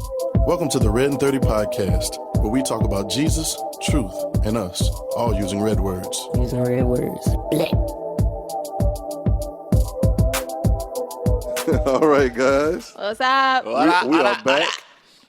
Welcome to the RedIn30 podcast, where we talk about Jesus, truth, and us, all using red words. Using red words. Black. All right, guys. What's up? We are back.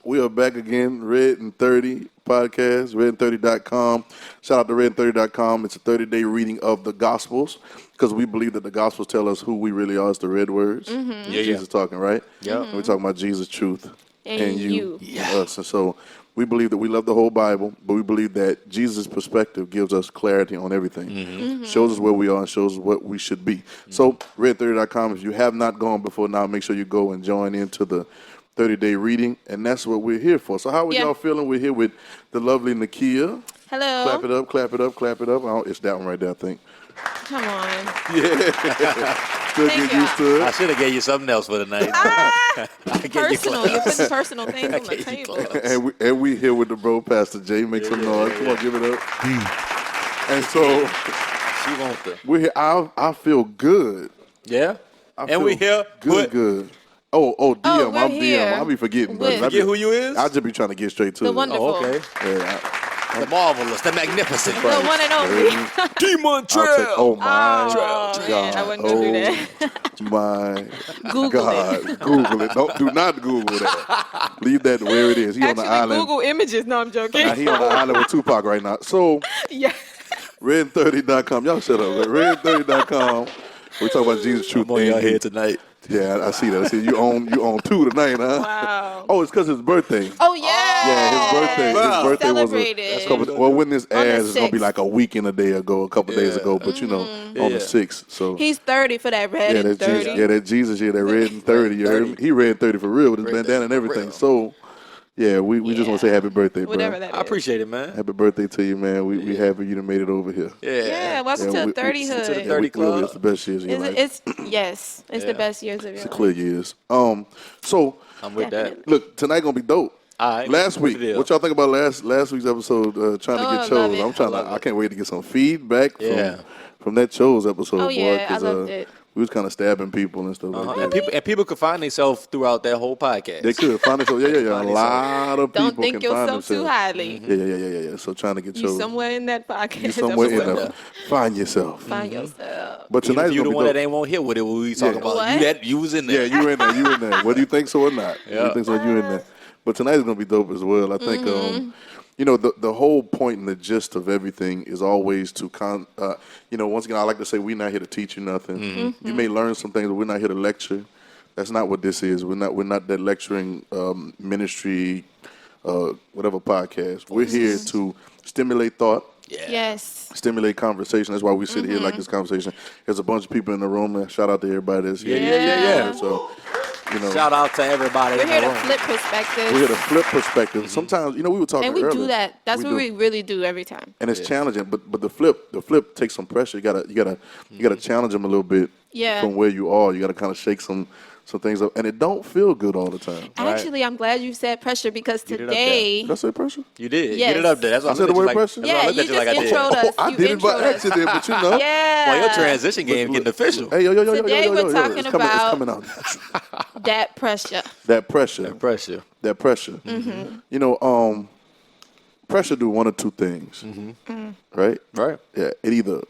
We are back again, RedIn30 podcast, RedIn30.com. Shout out to RedIn30.com. It's a 30-day reading of the Gospels, because we believe that the Gospels tell us who we really are. It's the red words. Mm-hmm. Jesus talking, right? Yeah. Mm-hmm. We're talking about Jesus, truth, and you. Us. And so we believe that we love the whole Bible, but we believe that Jesus' perspective gives us clarity on everything. Mm-hmm. Mm-hmm. Shows us where we are and shows us what we should be. Mm-hmm. So RedIn30.com, if you have not gone before now, make sure you go and join into the 30-day reading, and that's what we're here for. So how are y'all feeling? We're here with the lovely Nakia. Hello. Clap it up, clap it up, clap it up. Oh, it's that one right there, I think. Come on. Yeah. Still get used to it. I should have gave you something else for the night. Personal. You're putting personal things on the table. And we here with the bro, Pastor Jay. Make some noise. Come on, give it up. And so she wants to. We're here. I feel good. Yeah. And we here. Good. Oh, DM. I'm here. DM. I'll be forgetting. Forget who you is? I'll just be trying to get straight to the it. Wonderful. Oh, okay. Yeah. The marvelous, the magnificent. The one and only. Demon Trail. Oh, my God. Man, I wouldn't go do that. My Google God. it. Google it. Do not Google that. Leave that where it is. He Actually, on the island. Google images. No, I'm joking. Now, he on the island with Tupac right now. So, Yeah. RedIn30.com. Y'all shut up. RedIn30.com. We talk about Jesus, truth, I'm on and your you. head tonight. Yeah, I see that. I see you own two tonight, huh? Wow. Oh, it's because his birthday. Oh, yeah. Yeah, his birthday. Wow. His birthday Celebrated. well, when this airs, it's gonna be 6th. like a week and a day ago, a couple days ago. But on the 6th, so He's 30 for that red and 30. that Jesus here, that RedIn30. You heard me? He RedIn30 for real with his bandana and everything. So. Yeah, we just want to say happy birthday, bro. Whatever that is. I appreciate it, man. Happy birthday to you, man. We happy you done made it over here. Yeah, welcome to 30hood. To the 30 club. It's the best years of your life. It's the best years of your life. It's the clear years. So I'm with that. look, tonight gonna be dope. All right. Last week, what y'all think about last week's episode? Trying to get I chose. love it. I can't wait to get some feedback from that chose episode. Oh, boy, yeah, I 'cause, loved it. we was kind of stabbing people and stuff like that. And people could find themselves throughout that whole podcast. They could find themselves. Yeah. A lot of people Don't think can find yourself too themselves. highly. Yeah. So trying to get You chose. somewhere in that podcast. You somewhere in there. Find yourself. Find yourself. But Even tonight's if you gonna the be one dope. that ain't won't hear what we talking about. What? You was in there. Yeah, you in there. Whether you think so or not. Yeah. You think so, you in there. But tonight's gonna be dope as well. I think the whole point and the gist of everything is always to once again, I like to say we're not here to teach you nothing. Mm-hmm. You may learn some things, but we're not here to lecture. That's not what this is. We're not that lecturing ministry, whatever podcast. We're here to stimulate thought. Yeah. Yes. Stimulate conversation. That's why we sit here like this conversation. There's a bunch of people in the room. And shout out to everybody that's here. Yeah. So, Shout out to everybody. We're in here the to room. flip perspectives. we're here to flip perspective. Sometimes, we were talking And we earlier. do that. That's what do. we really do every time. And it's challenging, but the flip takes some pressure. You gotta challenge them a little bit from where you are. You gotta kind of shake some things up, and it don't feel good all the time. Actually, I'm glad you said pressure because today. Did I say pressure? You did. Yes. Get it up there. That's why I said the word pressure? That's why I Yeah, looked you at just like I did. introed us. I You did it by introed us. accident, but you know. Yeah. Well, your transition game getting official. Hey, yo, Today we're talking it's about- coming out. That pressure. That pressure. That pressure. Mm-hmm. Pressure do one or two things, right? Right. Yeah, it either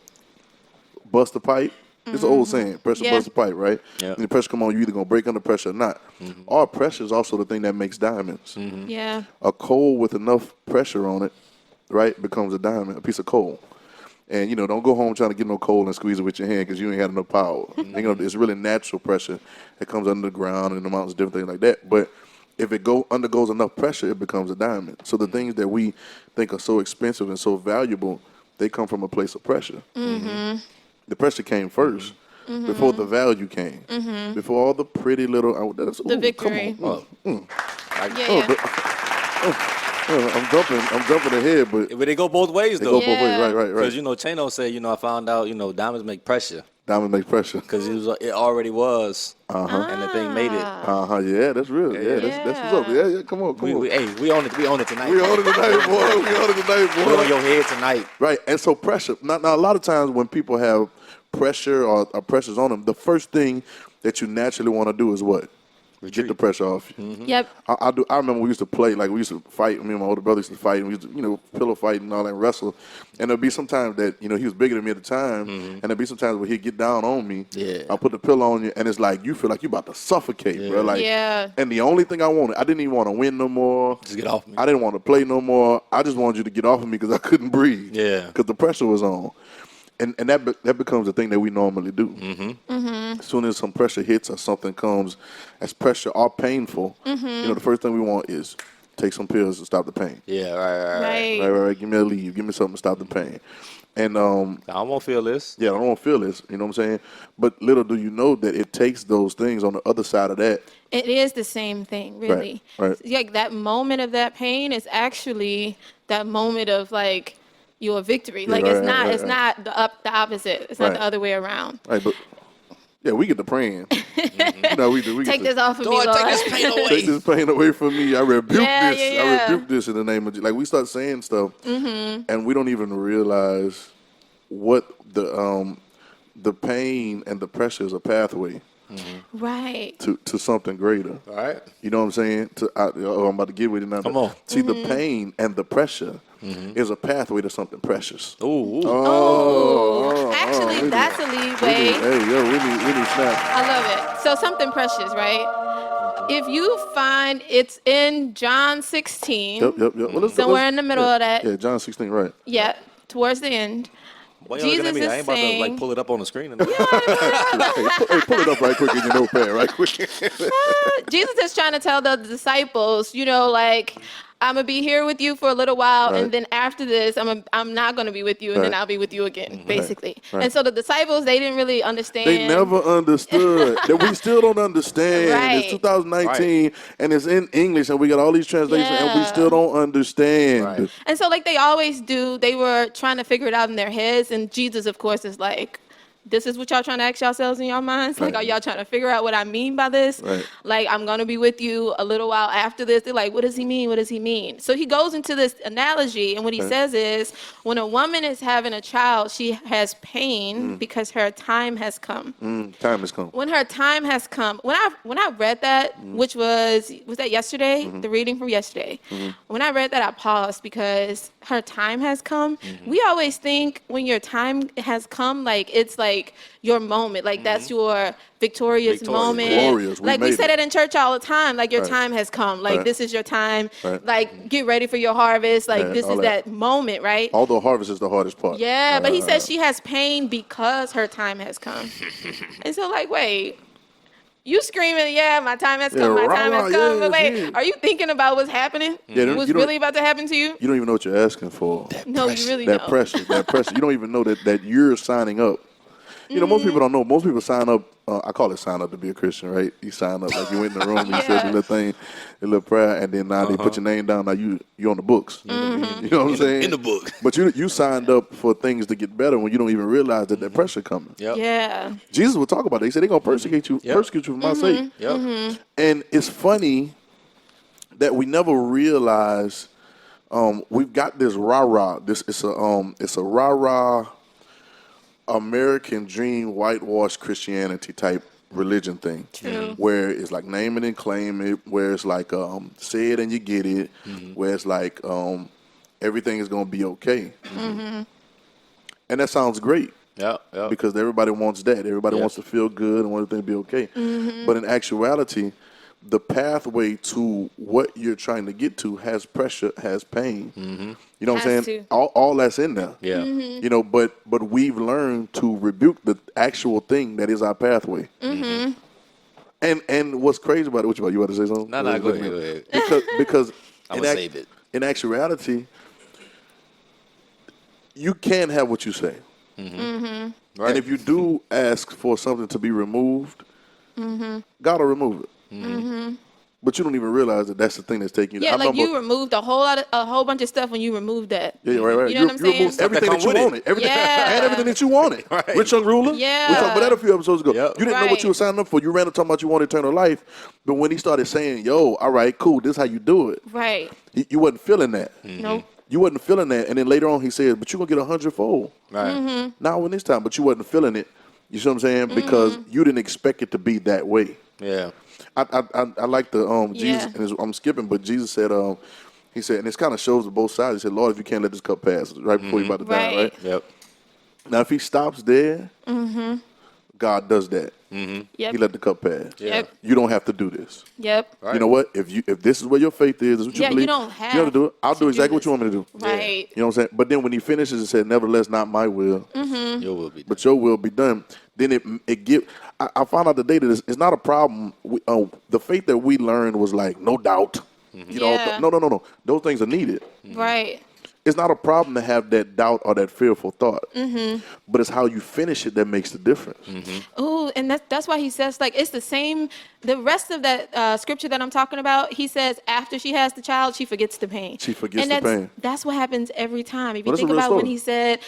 bust the pipe. It's an old saying, pressure Yeah. bust the pipe, right? Yeah. When the pressure come on, you either gonna break under pressure or not. Or pressure is also the thing that makes diamonds. Yeah. A coal with enough pressure on it, right, becomes a diamond, a piece of coal. And, don't go home trying to get no coal and squeeze it with your hand because you ain't had enough power. It's really natural pressure that comes under the ground and the mountains, different things like that. But if it undergoes enough pressure, it becomes a diamond. So the things that we think are so expensive and so valuable, they come from a place of pressure. The pressure came first. Before the value came, before all the pretty little, The victory. Come on. Yeah. I'm jumping ahead, but But they go both ways, they though. go both ways. Right. Because, Chano said, I found out, diamonds make pressure. Diamond makes pressure. Because it already was. And the thing made it. Yeah, that's real. Yeah, that's what's up. Yeah, come on. We own it. We own it tonight. We own it tonight, boy. We own it tonight, boy. We on your head tonight. Right, and so pressure. Now, a lot of times when people have pressure or pressures on them, the first thing that you naturally want to do is what? get the pressure off you. Yep. I do. I remember we used to play, like we used to fight. Me and my older brother used to fight, and we used to, pillow fight and all that, wrestle. And there'd be some times that, he was bigger than me at the time, and there'd be some times where he'd get down on me. Yeah. I'll put the pillow on you, and it's like you feel like you're about to suffocate, bro. Like, and the only thing I wanted, I didn't even want to win no more. Just get off me. I didn't want to play no more. I just wanted you to get off of me because I couldn't breathe. Yeah. Because the pressure was on. And that becomes the thing that we normally do. As soon as some pressure hits or something comes as pressure or painful, the first thing we want is take some pills to stop the pain. Yeah, right. Right. Give me a leave. Give me something to stop the pain. And I don't want to feel this. Yeah, I don't want to feel this. You know what I'm saying? But little do you know that it takes those things on the other side of that. It is the same thing, really. Right. Like that moment of that pain is actually that moment of like your victory. Like it's not the opposite. It's not the other way around. Right, but yeah, we get to praying. We do. We Take get this off of me, Lord, Lord. take this pain away. Take this pain away from me. I rebuke this. Yeah. I rebuke this in the name of Jesus. Like we start saying stuff, and we don't even realize what the pain and the pressure is a pathway. Right. To something greater. All right. You know what I'm saying? I'm about to get with it now. Come on. See, the pain and the pressure is a pathway to something precious. Ooh. Actually, that's a leeway. We need snap. I love it. So something precious, right? If you find it's in John 16. Yep. Well, somewhere in the middle of that. Yeah, John 16, right. Yeah, towards the end. Why you looking at me? I ain't about to like pull it up on the screen. Pull it up right quick in your notepad, right quick. Jesus is trying to tell the disciples, like, I'm going to be here with you for a little while, and then after this, I'm not going to be with you, and then I'll be with you again, basically. Right. And so the disciples, they didn't really understand. They never understood. That we still don't understand. Right. It's 2019, and it's in English, and we got all these translations, and we still don't understand. Right. And so like they always do, they were trying to figure it out in their heads, and Jesus, of course, is like, this is what y'all trying to ask yourselves in your minds? Like, are y'all trying to figure out what I mean by this? Right. Like, I'm going to be with you a little while after this. They're like, what does he mean? What does he mean? So he goes into this analogy, and what he says is, when a woman is having a child, she has pain because her time has come. Time has come. When her time has come, when I read that, which was that yesterday? The reading from yesterday. When I read that, I paused because her time has come. We always think when your time has come, like it's like your moment, like that's your victorious moment. Glorious. Like we made say it. that in church all the time. Like your time has come. Like this is your time. Right. Like get ready for your harvest. Like this is that moment, right? Although harvest is the hardest part. Yeah, but he says she has pain because her time has come. And so like, wait, you screaming, yeah, my time has come, my time has come. But wait, are you thinking about what's happening? What's really about to happen to you? You don't even know what you're asking for. No, you really that don't. That pressure. You don't even know that you're signing up. Most people don't know. Most people sign up. I call it sign up to be a Christian, right? You sign up like you went in the room, you said your little thing, your little prayer, and then now they put your name down. Now you on the books. You know what I'm saying? In the book. But you signed up for things to get better when you don't even realize that pressure coming. Yep. Yeah. Jesus would talk about it. He said they're gonna persecute you for my sake. Yep. And it's funny that we never realize we've got this rah-rah. It's a rah-rah American dream whitewash Christianity type religion thing. True. Where it's like name it and claim it, where it's like say it and you get it, where it's like everything is gonna be okay. And that sounds great. Yep. Because everybody wants that. Everybody wants to feel good and want everything to be okay. But in actuality, the pathway to what you're trying to get to has pressure, has pain. You know what I'm saying? All that's in there. Yeah. But we've learned to rebuke the actual thing that is our pathway. And what's crazy about it? What you about to say something? No, go ahead. Because I'm gonna save it. In actuality, you can have what you say. Right. And if you do ask for something to be removed, God will remove it. But you don't even realize that that's the thing that's taking you. Yeah, like you removed a whole bunch of stuff when you removed that. Yeah, right. You know what I'm saying? Removed everything that you wanted. Everything, and everything that you wanted. Right. Rich Young Ruler. Yeah. We talked about that a few episodes ago. Yep. You didn't know what you were signing up for. You ran up talking about you want eternal life. But when he started saying, yo, all right, cool, this is how you do it. Right. You wasn't feeling that. Nope. You wasn't feeling that. And then later on he said, but you're going to get 100-fold. Right. Now in this time, but you wasn't feeling it. You see what I'm saying? Because you didn't expect it to be that way. Yeah. I like the Jesus. Yeah. And I'm skipping, but Jesus said he said, and this kind of shows to both sides. He said, Lord, if you can't let this cup pass, right before you're about to die, right? Yep. Now, if he stops there, God does that. Yep. He let the cup pass. Yep. You don't have to do this. Yep. Right. You know what? If this is where your faith is, this is what you Yeah, believe, you don't you have to do it. I'll to do exactly do what you want me to do. Right. You know what I'm saying? But then when he finishes, it said, nevertheless, not my will, Your will be done. but your will be done. Then I found out today that it's not a problem. The faith that we learned was like, no doubt. You know, Yeah. no. Those things are needed. Right. It's not a problem to have that doubt or that fearful thought. But it's how you finish it that makes the difference. Oh, and that's why he says, like, it's the same. The rest of that scripture that I'm talking about, he says after she has the child, she forgets the pain. She forgets and the pain. That's what happens every time. If you Well, that's think a real about when story. he said,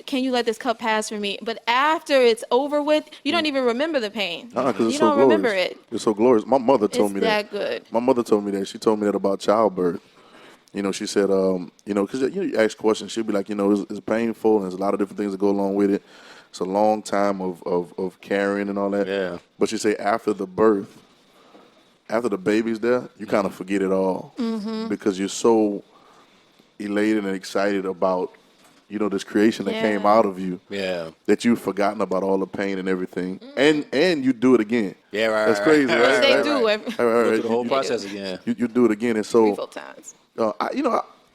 can you let this cup pass for me? But after it's over with, you don't even remember the pain. Because You it's so don't glorious. remember it. It's so glorious. My mother told It's me that good. My mother told me that. She told me that about childbirth. You know, she said, because you ask questions, she'll be like, it's painful, and there's a lot of different things that go along with it. It's a long time of carrying and all that. Yeah. But she said after the birth, after the baby's there, you kind of forget it all because you're so elated and excited about, this creation that came Yeah. out of you. Yeah. That you've forgotten about all the pain and everything, and you do it again. Yeah, right. That's right, crazy, right, right? Which they right, do right. every Right, Go right. through the whole You- process again. You do it again, and three, so 4 times.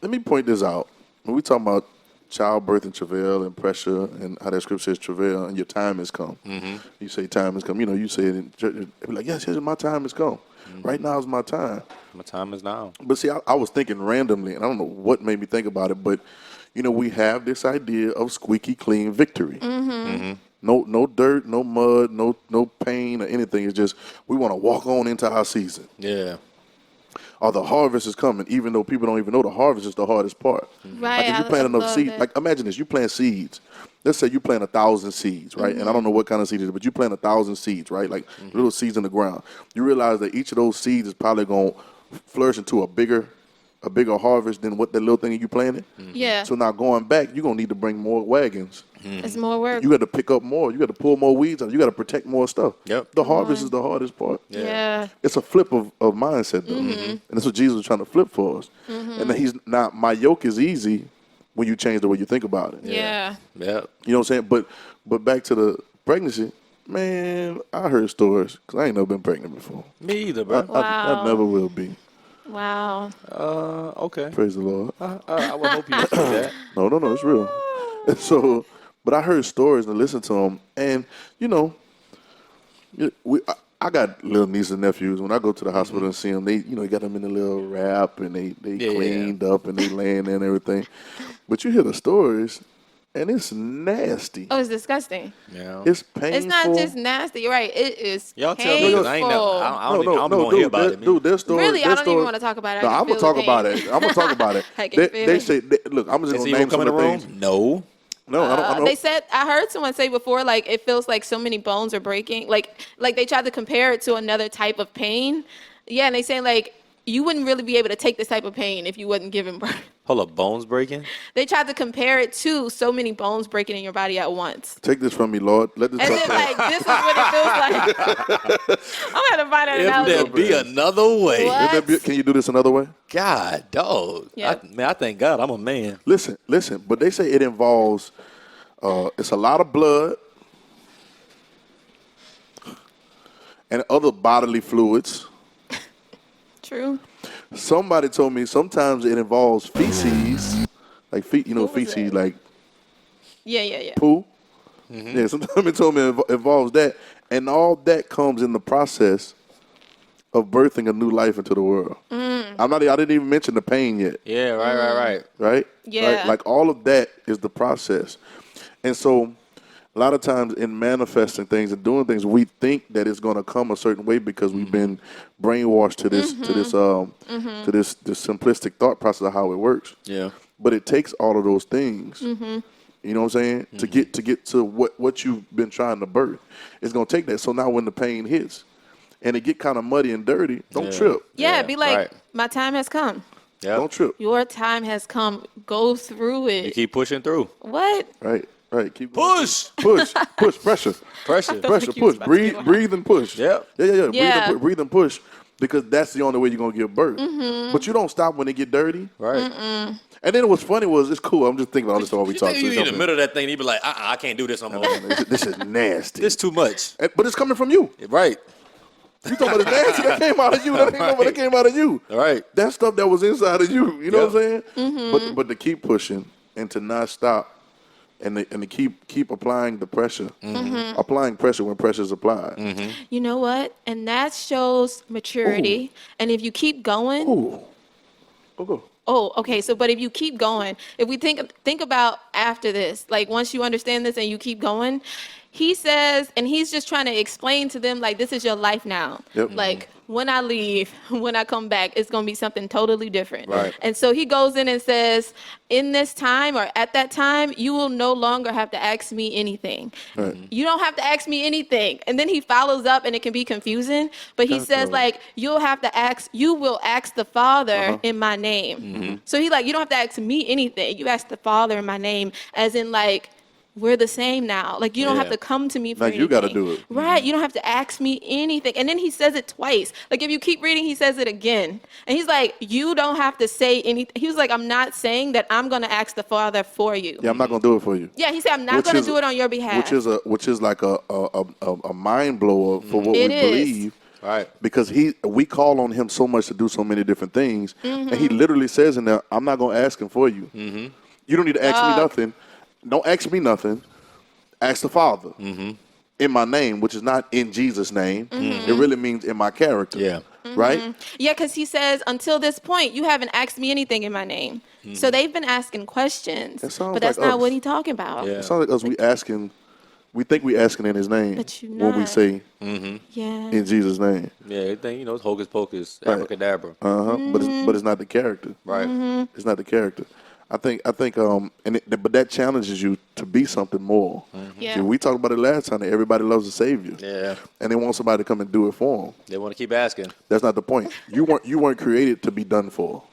let me point this out. When we talk about childbirth and travail and pressure and how that scripture says travail and your time has come. You say time has come. You say it in church. They be like, yes, my time has come. Right now is my time. My time is now. But see, I was thinking randomly, and I don't know what made me think about it, but we have this idea of squeaky clean victory. No dirt, no mud, no pain or anything. It's just we want to walk on into our season. Yeah. Or the harvest is coming, even though people don't even know the harvest is the hardest part. Right. Like if you I plant enough love seeds, that. like imagine this, you plant seeds. Let's say you plant 1,000 seeds, right? And I don't know what kind of seed it is, but you plant 1,000 seeds, right? Like little seeds in the ground. You realize that each of those seeds is probably going to flourish into a bigger harvest than what the little thing you planted. Yeah. So now going back, you're going to need to bring more wagons. It's more work. You got to pick up more. You got to pull more weeds out. You got to protect more stuff. Yep. The harvest is the hardest part. yeah. It's a flip of mindset, though. And that's what Jesus was trying to flip for us. And then my yoke is easy when you change the way you think about it. Yeah. Yep. You know what I'm saying? But back to the pregnancy, man, I heard stories because I ain't never been pregnant before. Me either, bro. I Wow. never will be. Wow. Okay. Praise the Lord. I would hope you do that. No, it's real. So, but I heard stories and listened to them, and I got little nieces and nephews. When I go to the hospital and see them, they got them in a little wrap and they cleaned up and they laying there and everything. But you hear the stories, and it's nasty. Oh, it's disgusting. Yeah. It's painful. It's not just nasty. You're right. It is Y'all tell me, painful. because I ain't never. I don't no, want to hear dude, about it. dude, their story. Really, their I don't story, even want to talk about it. No, I I'm can gonna feel talk the about pain. it. I'm gonna talk about it. I can feel They it. say, look, I'm just Is gonna he name gonna come some in of the the room? things. No. No, I don't. They said, I heard someone say before, like, it feels like so many bones are breaking. Like they tried to compare it to another type of pain. Yeah, and they say, like, you wouldn't really be able to take this type of pain if you wasn't giving birth. Hold up, bones breaking? They tried to compare it to so many bones breaking in your body at once. Take this from me, Lord. Let this And talk then, pass. like, this is what it feels like. I'm going to find an If analogy. there be another way. What? Can you do this another way? God, dog. Yeah. I thank God I'm a man. Listen. But they say it involves. It's a lot of blood and other bodily fluids. True. Somebody told me sometimes it involves feces, like What was feces, that? like Yeah. poo. Yeah, sometimes it told me it involves that, and all that comes in the process of birthing a new life into the world. I didn't even mention the pain yet, Yeah, right. right? Yeah. Like all of that is the process, and so a lot of times in manifesting things and doing things, we think that it's going to come a certain way because we've been brainwashed to this this simplistic thought process of how it works. Yeah. But it takes all of those things. You know what I'm saying? To get to what you've been trying to birth. It's gonna take that. So now when the pain hits and it get kind of muddy and dirty, don't trip. Yeah, be like, right. my time has come. Yep. Don't trip. Your time has come. Go through You it. keep pushing through. What? Right. Right. Keep Push. Push. Push. Pressure. Pressure. felt like Pressure. you was Push. about to get Breathe and push. Yep. Yeah. Yeah. Breathe and push. Because that's the only way you're going to give birth. But you don't stop when it get dirty. Right. And then what's funny was, it's cool. I'm just thinking about all this stuff while we You talk. think you in the middle of that thing, you be like, I can't do this no more. This is nasty. This too much. But it's coming from you. Right. You talking about it's nasty that came out of you. That ain't no that came out of you. Right. That stuff that was inside of you. You know Yep. what I'm saying? But to keep pushing and to not stop and to keep applying the pressure. Applying pressure when pressure is applied. You know what? And that shows maturity. And if you keep going, Ooh. Go. oh, okay. So, but if you keep going, if we think about after this, like once you understand this and you keep going, he says, and he's just trying to explain to them, like, this is your life now. Yep. Like, when I leave, when I come back, it's going to be something totally different. Right. And so he goes in and says, in this time or at that time, you will no longer have to ask me anything. Right. You don't have to ask me anything. And then he follows up and it can be confusing, but he says, like, you will ask the Father in my name. So he like, you don't have to ask me anything. You ask the Father in my name, as in like, we're the same now. Like, you don't have to come to me for Now anything. you got to do it. Right. You don't have to ask me anything. And then he says it twice. Like, if you keep reading, he says it again. And he's like, you don't have to say anything. He was like, I'm not saying that I'm going to ask the Father for you. Yeah, I'm not going to do it for you. Yeah, he said, I'm not going to do it on your behalf. Which is like a mind blower for what It we is. believe. Right. Because we call on him so much to do so many different things. And he literally says in there, I'm not going to ask him for you. You don't need to ask me nothing. Don't ask me nothing. Ask the Father in my name, which is not in Jesus' name. It really means in my character. Yeah. Right? Yeah, because he says, until this point, you haven't asked me anything in my name. So they've been asking questions, That sounds but that's like not us. what he's talking about. Yeah. It sounds like us. We think we asking in his name But you're when we not. say Yeah. in Jesus' name. Yeah, everything, it's hocus pocus, Right. abracadabra. But it's not the character. Right. It's not the character. I think but that challenges you to be something more. Yeah. See, we talked about it last time that everybody loves a savior. Yeah. And they want somebody to come and do it for them. They want to keep asking. That's not the point. You weren't created to be done for.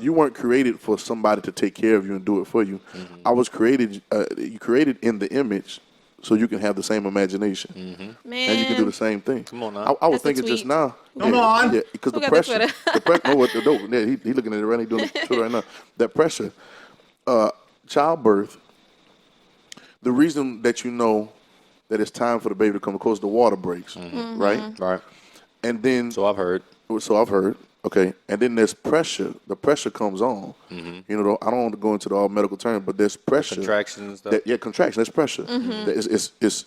You weren't created for somebody to take care of you and do it for you. I was created. You created in the image, so you can have the same imagination, Man. and you can do the same thing. Come on now. I was That's a thinking just tweet. now. Come on. Yeah, because Who the got the pressure. No, what the dope? Yeah, he looking at it right. He doing it right now. That pressure, childbirth. The reason that you know that it's time for the baby to come, of course, the water breaks, right? Right. And then So I've heard. So I've heard. Okay, and then there's pressure. The pressure comes on. You know, I don't want to go into the all medical term, but there's pressure. Contractions and stuff. Contraction. There's pressure.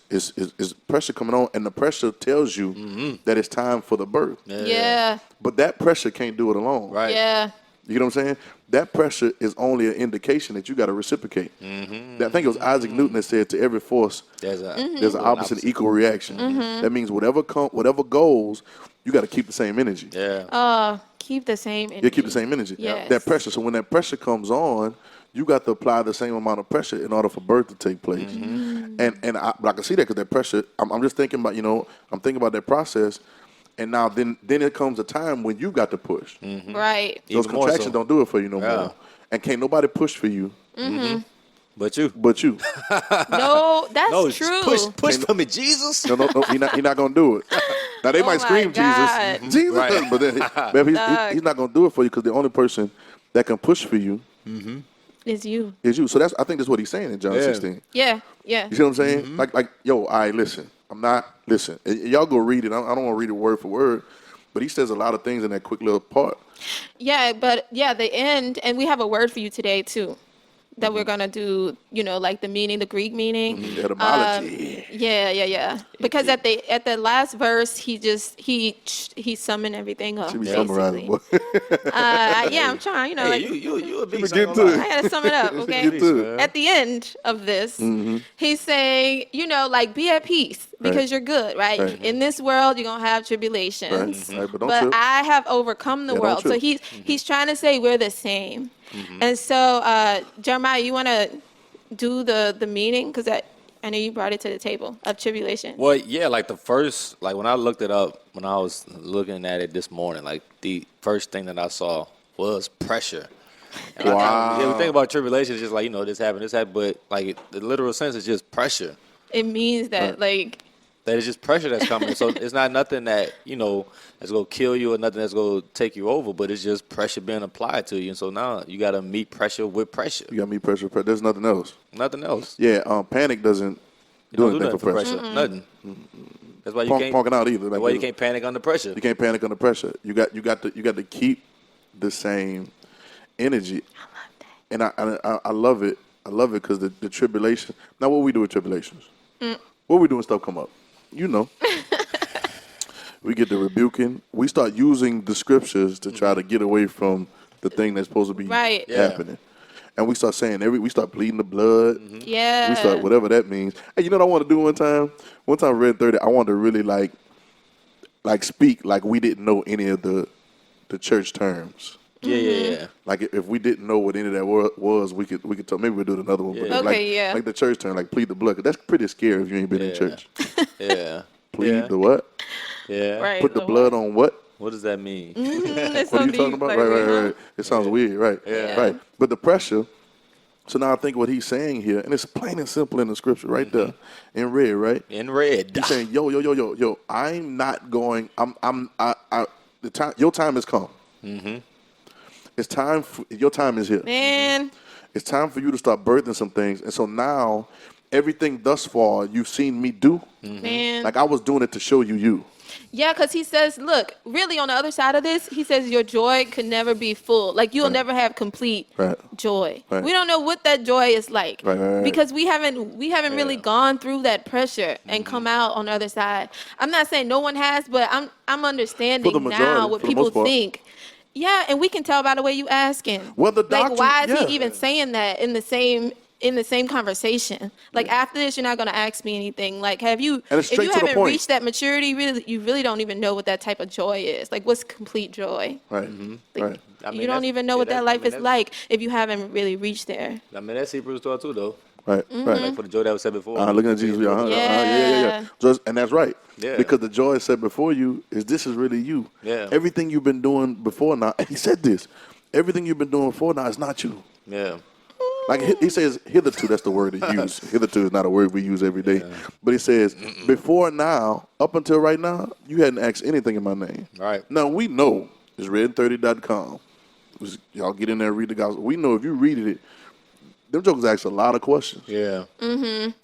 It's pressure coming on, and the pressure tells you that it's time for the birth. Yeah. But that pressure can't do it alone. Right. Yeah. You know what I'm saying? That pressure is only an indication that you got to reciprocate. I think it was Isaac Newton that said, "To every force, There's there's an opposite and equal reaction." That means whatever goes, you got to keep the same energy. Yeah. Keep the same energy. You keep the same energy. Yes. That pressure. So when that pressure comes on, you got to apply the same amount of pressure in order for birth to take place. And but I can see that because that pressure. I'm just thinking about I'm thinking about that process. And now then it comes a time when you got to push. Right. Those Even more contractions so. don't do it for you no Yeah. more. And can't nobody push for you But you. but you. No, that's No, true. push for me, Jesus. No, he not gonna do it. Now they might my scream God. Jesus, Right. but he's not gonna do it for you because the only person that can push for you It's you. is you. So I think that's what he's saying in John Yeah. 16. Yeah. Yeah. You see what I'm saying? Like, yo, listen. I'm not listen. Y'all go read it. I don't want to read it word for word, but he says a lot of things in that quick little part. Yeah, but yeah, the end, and we have a word for you today too, that we're gonna do. Like the meaning, the Greek meaning. Etymology. Yeah. Because at the last verse, he summoned everything up. Should be Basically. summarizing. Boy. Yeah, I'm trying. Hey, Like, you a big Get son of to a- it. I gotta sum it up, okay? Get to it. At the end of this, he's saying, like, be at peace because Right. you're good, right? Right. In this world, you're gonna have tribulations, Right, but don't but trip. I have overcome the Yeah, don't world. So trip. he's trying to say we're the same. And so, Jeremiah, you want to do the meaning because I know you brought it to the table of tribulation. Well, yeah, like when I looked it up, when I was looking at it this morning, like the first thing that I saw was pressure. Wow. Yeah, we think about tribulation, it's just like, this happened, but like the literal sense is just pressure. It means that like That is just pressure that's coming. So it's not nothing that, that's going to kill you or nothing that's going to take you over, but it's just pressure being applied to you. And so now you got to meet pressure with pressure. You got to meet pressure. There's nothing else. Nothing else. Yeah, panic doesn't do anything for pressure. Nothing. That's why you can't punking out either. That's why you can't panic under pressure. You can't panic under pressure. You got to keep the same energy. I love that. And I love it. I love it because the tribulation. Now, what we do with tribulations? What we do when stuff come up? We get the rebuking. We start using the scriptures to try to get away from the thing that's supposed to be happening. And we start saying we start pleading the blood. Yeah. We start whatever that means. Hey, you know what I want to do one time? One time RedIn30, I wanted to really like speak like we didn't know any of the church terms. Yeah. Like if we didn't know what any of that was, we could talk. Maybe we'll do another one. Yeah. But like the church term, like plead the blood. 'Cause that's pretty scary if you ain't been in church. Yeah. Plead the what? Yeah. Right. Put the blood on what? What does that mean? What are you talking about? Right. It sounds weird, right? Yeah. Right. But the pressure. So now I think what he's saying here, and it's plain and simple in the scripture, right there, in red, right? In red. He's saying, yo, I'm not going. The time. Your time has come. It's time. Your time is here. Man. It's time for you to start birthing some things. And so now, everything thus far you've seen me do, Man. like I was doing it to show you. Yeah, because he says, look, really on the other side of this, he says your joy could never be full. Like you'll never have complete joy. Right. We don't know what that joy is like Right. because we haven't really gone through that pressure and come out on the other side. I'm not saying no one has, but I'm understanding For the majority, now what for the people most part. think. Yeah, and we can tell by the way you asking. Well, the like, doctrine- why is yeah. he even saying that in the same conversation? Like after this, you're not gonna ask me anything. Like, And it's if straight you to the haven't point. reached that maturity, you really don't even know what that type of joy is. Like, what's complete joy? Right. Like, Right. I mean, you don't that's- even know yeah, what that that's- life is like if you haven't really reached there. I mean, that's Hebrews 12 too, though. Right. Right. Like for the joy that was said before. Looking at Jesus. Yeah. And that's right. Yeah. Because the joy set before you this is really you. Yeah. Everything you've been doing before now, and he said this, everything you've been doing before now is not you. Yeah. Like he says, hitherto, that's the word he used. Hitherto is not a word we use every day. But he says, before now, up until right now, you hadn't asked anything in my name. Right. Now, we know, it's RedIn30.com. Y'all get in there and read the gospel. We know if you read it, them jokers ask a lot of questions. Yeah.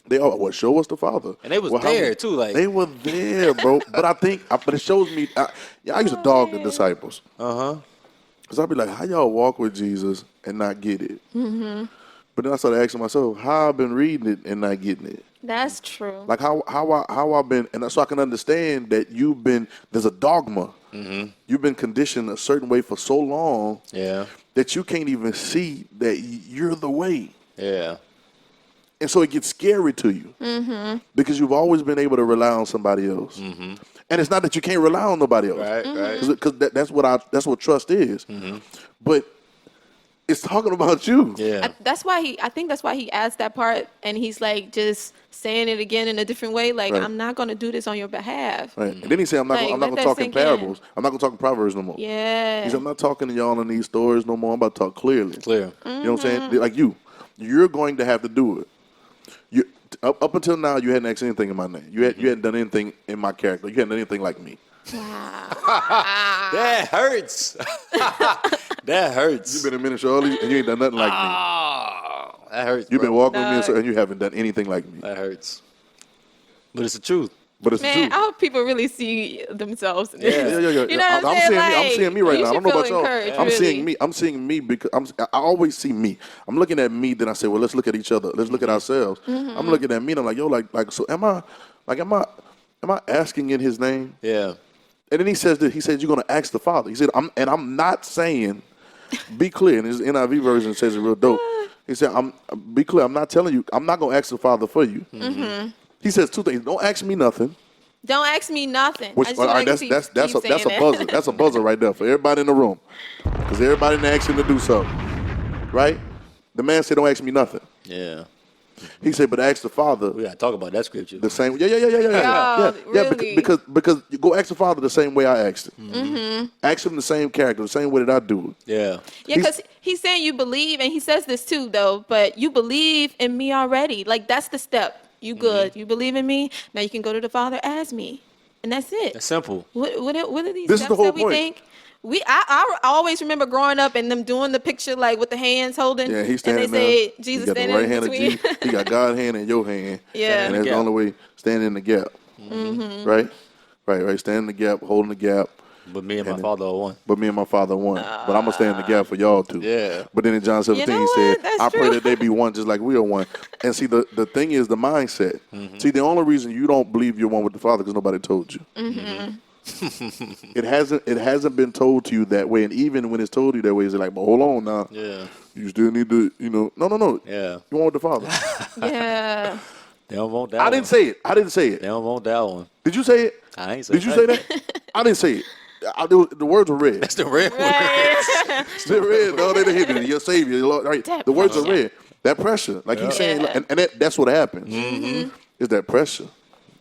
They all, well, show us the Father. And they was Well, there, too, like- They were there, bro. But but it shows me, I used to dog the disciples. Because I'd be like, how y'all walk with Jesus and not get it? But then I started asking myself, how I've been reading it and not getting it? That's true. Like how I've been, and so I can understand that there's a dogma. You've been conditioned a certain way for so long Yeah. that you can't even see that you're the way. Yeah. And so it gets scary to you because you've always been able to rely on somebody else. And it's not that you can't rely on nobody else. Right. Because that's what trust is. But it's talking about you. Yeah. I think that's why he adds that part, and he's like just saying it again in a different way. Like, Right. I'm not going to do this on your behalf. Right. And then he said, I'm not Like, going let to that talk in sink in. parables. I'm not going to talk in Proverbs no more. Yeah. He said, I'm not talking to y'all in these stories no more. I'm about to talk clearly. Clear. You know what I'm saying? Like you're going to have to do it. Up until now, you hadn't asked anything in my name. You hadn't done anything in my character. You hadn't done anything like me. Wow. That hurts. That hurts. You've been in ministry all these, and you ain't done nothing like me. Oh, that hurts. You've been bro. walking with me, and you haven't done anything like me. That hurts. But it's the truth. But it's the Man, truth. I hope people really see themselves in this. Yeah. You know what I'm saying? I'm seeing me right you now. I don't should know feel about y'all. encouraged, I'm really. seeing me. I'm seeing me because I always see me. I'm looking at me, then I say, well, let's look at each other. Let's look at ourselves. I'm looking at me, and I'm like, yo, like, so am I asking in His name? Yeah. And then he says that you're going to ask the Father. He said, I'm not saying, be clear. And his NIV version says it real dope. He said, be clear. I'm not telling you. I'm not going to ask the Father for you. He says two things. Don't ask me nothing. Don't ask me nothing. Which, I just all feel right, like that's keep a saying buzzer. it. That's a buzzer right there for everybody in the room. Because everybody asked him to do something. Right? The man said, don't ask me nothing. Yeah. He said, but ask the Father We gotta talk about that scripture. the same. Yeah. Really? Because you go ask the Father the same way I asked him. Ask him the same character, the same way that I do it. Yeah. Yeah, because he's saying you believe, and he says this too, though, but you believe in me already. Like, that's the step. You good. You believe in me. Now you can go to the Father as me. And that's it. That's simple. What are these This is steps the whole that we point. think? I always remember growing up and them doing the picture like with the hands holding. Yeah, he's and standing they there. say Jesus You got the standing right in hand of between. Jesus. He got God's hand in your hand. Yeah. And that's the gap. only way. Stand in the gap. Right? Right. Stand in the gap, holding the gap. But me and my And- father are one. But me and my Father one. But I'm going to stand in the gap for y'all too. Yeah. But then in John 17, You know he said, what? That's I pray true. that they be one just like we are one. And see, the thing is the mindset. See, the only reason you don't believe you're one with the Father because nobody told you. It hasn't been told to you that way. And even when it's told you that way, it's like, but hold on now. Yeah. You still need to, no. Yeah. You want with the Father. Yeah. They don't want that I one. didn't say it. They don't want that one. Did you say it? I ain't say Did you say that? I didn't say it. The words were read. That's the red one. Right. They're red. No, they didn't hit it. Your Savior. Your Lord. Right. That The words are pressure. red. That pressure. Like he's saying, Yeah. and that's what happens. Is that pressure.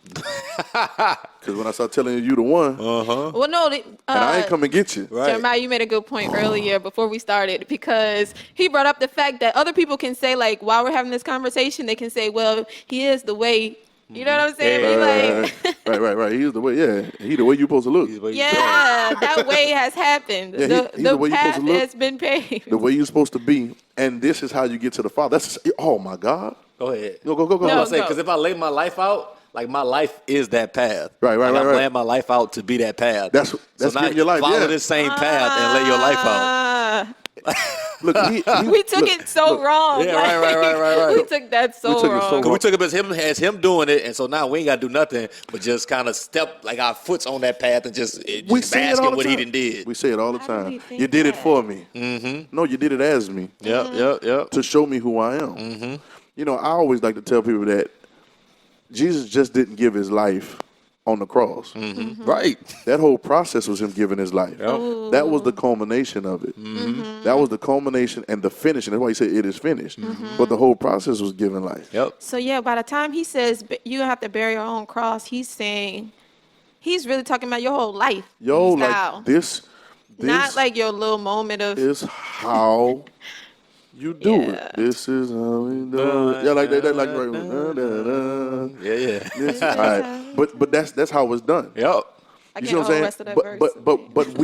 Because when I start telling you the one, Well, no. and I ain't come and get you. Right. Jeremiah, you made a good point earlier before we started because he brought up the fact that other people can say, like, while we're having this conversation, they can say, well, he is the way. You know what I'm saying? Yeah. He like, Right. He's the way. Yeah, he the way you supposed to look. yeah, that way has happened. Yeah, he's the way the you're supposed path to look. has been paved. The way you're supposed to be, and this is how you get to the Father. That's oh my God. Go ahead. Go. No, Say, because if I lay my life out, like my life is that path. Right. I'm laying my life out to be that path. That's so now giving your life. follow Yeah. this same path and lay your life out. Look, We took it so wrong. Yeah, like, right. We took that so We took it so wrong. wrong. We took it as him doing it, and so now we ain't got to do nothing but just kind of step like our foot's on that path and just We say it bask all in the what he time. done did. We say it all the How do time. we think You did it that? for me. Mm-hmm. No, you did it as me Yep. to show me who I am. Mm-hmm. You know, I always like to tell people that Jesus just didn't give his life on the cross. Mm-hmm. Right. That whole process was him giving his life. Ooh. That was the culmination of it. Mm-hmm. That was the culmination and the finish. And that's why he said it is finished. But the whole process was giving life. Yep. So yeah, by the time he says you have to bear your own cross, he's saying, he's really talking about your whole life. Yo, style. like this Not like your little moment of. is how you do Yeah. it. This is how we do it. Yeah, like that like right. Yeah. This, all right. But that's how it's done. Yep. I You can't see what I'm hold the saying? rest of that verse. But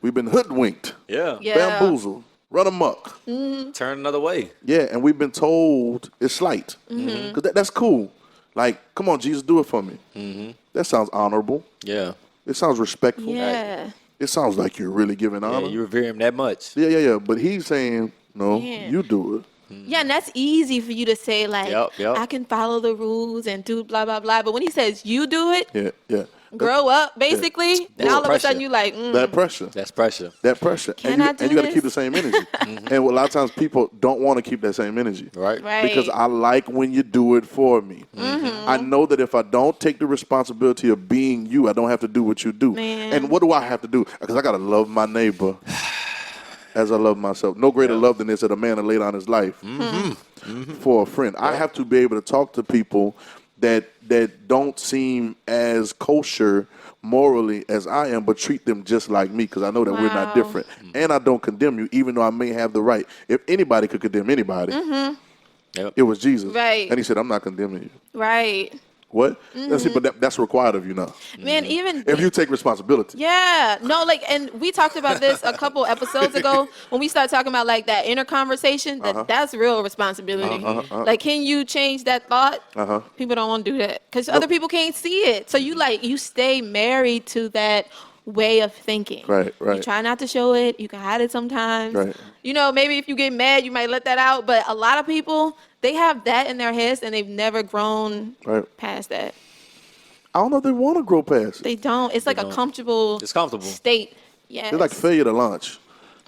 we've been hoodwinked, Yeah. Yeah. bamboozled, run amok. Turn another way. Yeah, and we've been told it's slight. Because that's cool. Like, come on, Jesus, do it for me. That sounds honorable. Yeah. It sounds respectful. Yeah. It sounds like you're really giving Yeah, honor. you revere him that much. Yeah. But he's saying, no, Yeah. you do it. Yeah, and that's easy for you to say, like, Yep. I can follow the rules and do blah, blah, blah. But when he says you do it, Yeah. grow up, basically, That's and all of a pressure. sudden you like, That pressure. That's pressure. That pressure. Can I do and you got to this? keep the same energy. And a lot of times people don't want to keep that same energy. Right. right. Because I like when you do it for me. I know that if I don't take the responsibility of being you, I don't have to do what you do. Man. And what do I have to do? Because I got to love my neighbor as I love myself. No greater love than this that a man to lay down his life for a friend. I have to be able to talk to people that don't seem as kosher morally as I am, but treat them just like me because I know that we're not Wow. different. And I don't condemn you, even though I may have the right. If anybody could condemn anybody, Yep. it was Jesus. Right. And he said, I'm not condemning you. right. What? See, but that's required of you now. Man, even. If you take responsibility. Yeah, no, like, and we talked about this a couple episodes ago when we started talking about like that inner conversation. That's real responsibility. Like, can you change that thought? People don't want to do that because other people can't see it. So you stay married to that way of thinking. Right. You try not to show it. You can hide it sometimes. Right. You know, maybe if you get mad, you might let that out. But a lot of people, they have that in their heads and they've never grown past that. I don't know if they want to grow past it. They don't. It's like a comfortable It's comfortable. state. Yes. It's like failure to launch.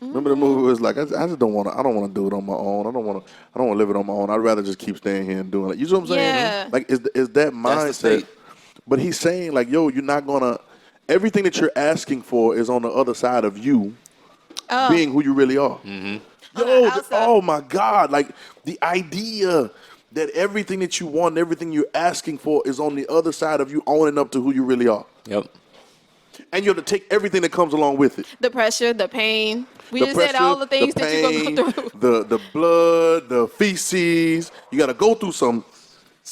Remember the movie was like, I just don't want to. I don't want to do it on my own. I don't want to live it on my own. I'd rather just keep staying here and doing it. You know what I'm saying? Yeah. Like, is that That's the mindset? state. But he's saying like, yo, you're not gonna. Everything that you're asking for is on the other side of you being who you really are. Yo, outside. oh my God. Like the idea that everything that you want, everything you're asking for is on the other side of you owning up to who you really are. Yep. And you have to take everything that comes along with it. The pressure, the pain. We The just said all the things that you're pain, going to go through. the blood, the feces. You got to go through some.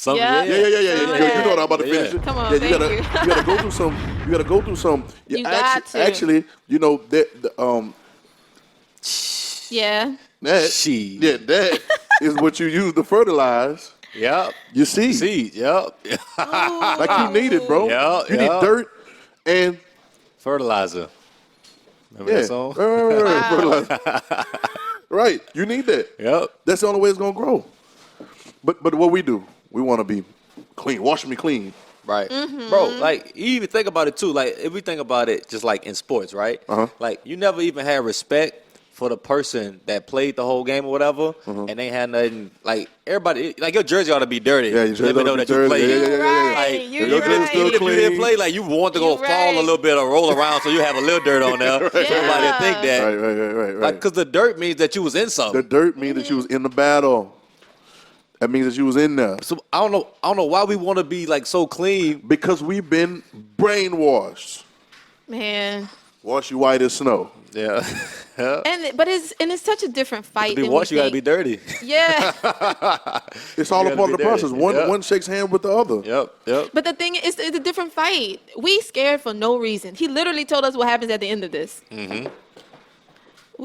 Yeah. Yeah. You know what I'm about to finish it. Come on, yeah, thank you. You got to go through some. You got to go through some. You got to. Actually, you know that Yeah. that is what you use to fertilize. Yep. You see, Seed. Yep. like you need it, bro. Yeah, you need yeah. dirt and Fertilizer. Remember that song? Right. Fertilizer. Right. You need that. Yep. That's the only way it's gonna grow. But what we do, we want to be clean. Wash me clean. Right. Bro, like, you even think about it, too. Like, if we think about it just like in sports, right? Like, you never even had respect for the person that played the whole game or whatever, and they had nothing, like, everybody, like, your jersey ought to be dirty. Yeah, your jersey Let me know ought to that be you dirty. played. Yeah. Right. Like, You're your jersey right. still even if you clean. didn't play, like, you want to go You're fall right. a little bit or roll around so you have a little dirt on there. So nobody will think that. Right. Like, because the dirt means that you was in The something. dirt means that you was in the battle. That means that you was in there. So I don't know why we want to be, like, so clean. Because we've been brainwashed. Man. Wash you white as snow. Yeah. But it's such a different fight. To be than washed, we you got to be think. dirty. Yeah. It's all You a gotta part of be the process. dirty. One shakes hand with the other. Yep. But the thing is, it's a different fight. We scared for no reason. He literally told us what happens at the end of this. Mm-hmm.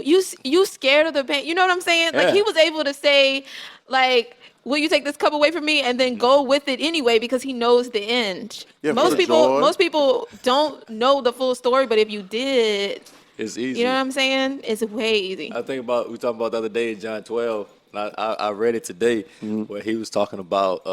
You scared of the pain. You know what I'm saying? Yeah. Like, he was able to say, like, will you take this cup away from me, and then go with it anyway because he knows the end. Yeah, for most the people joy. most people don't know the full story, but if you did, It's easy. you know what I'm saying? It's way easy. I think about, we talked about the other day in John 12. And I read it today where he was talking about,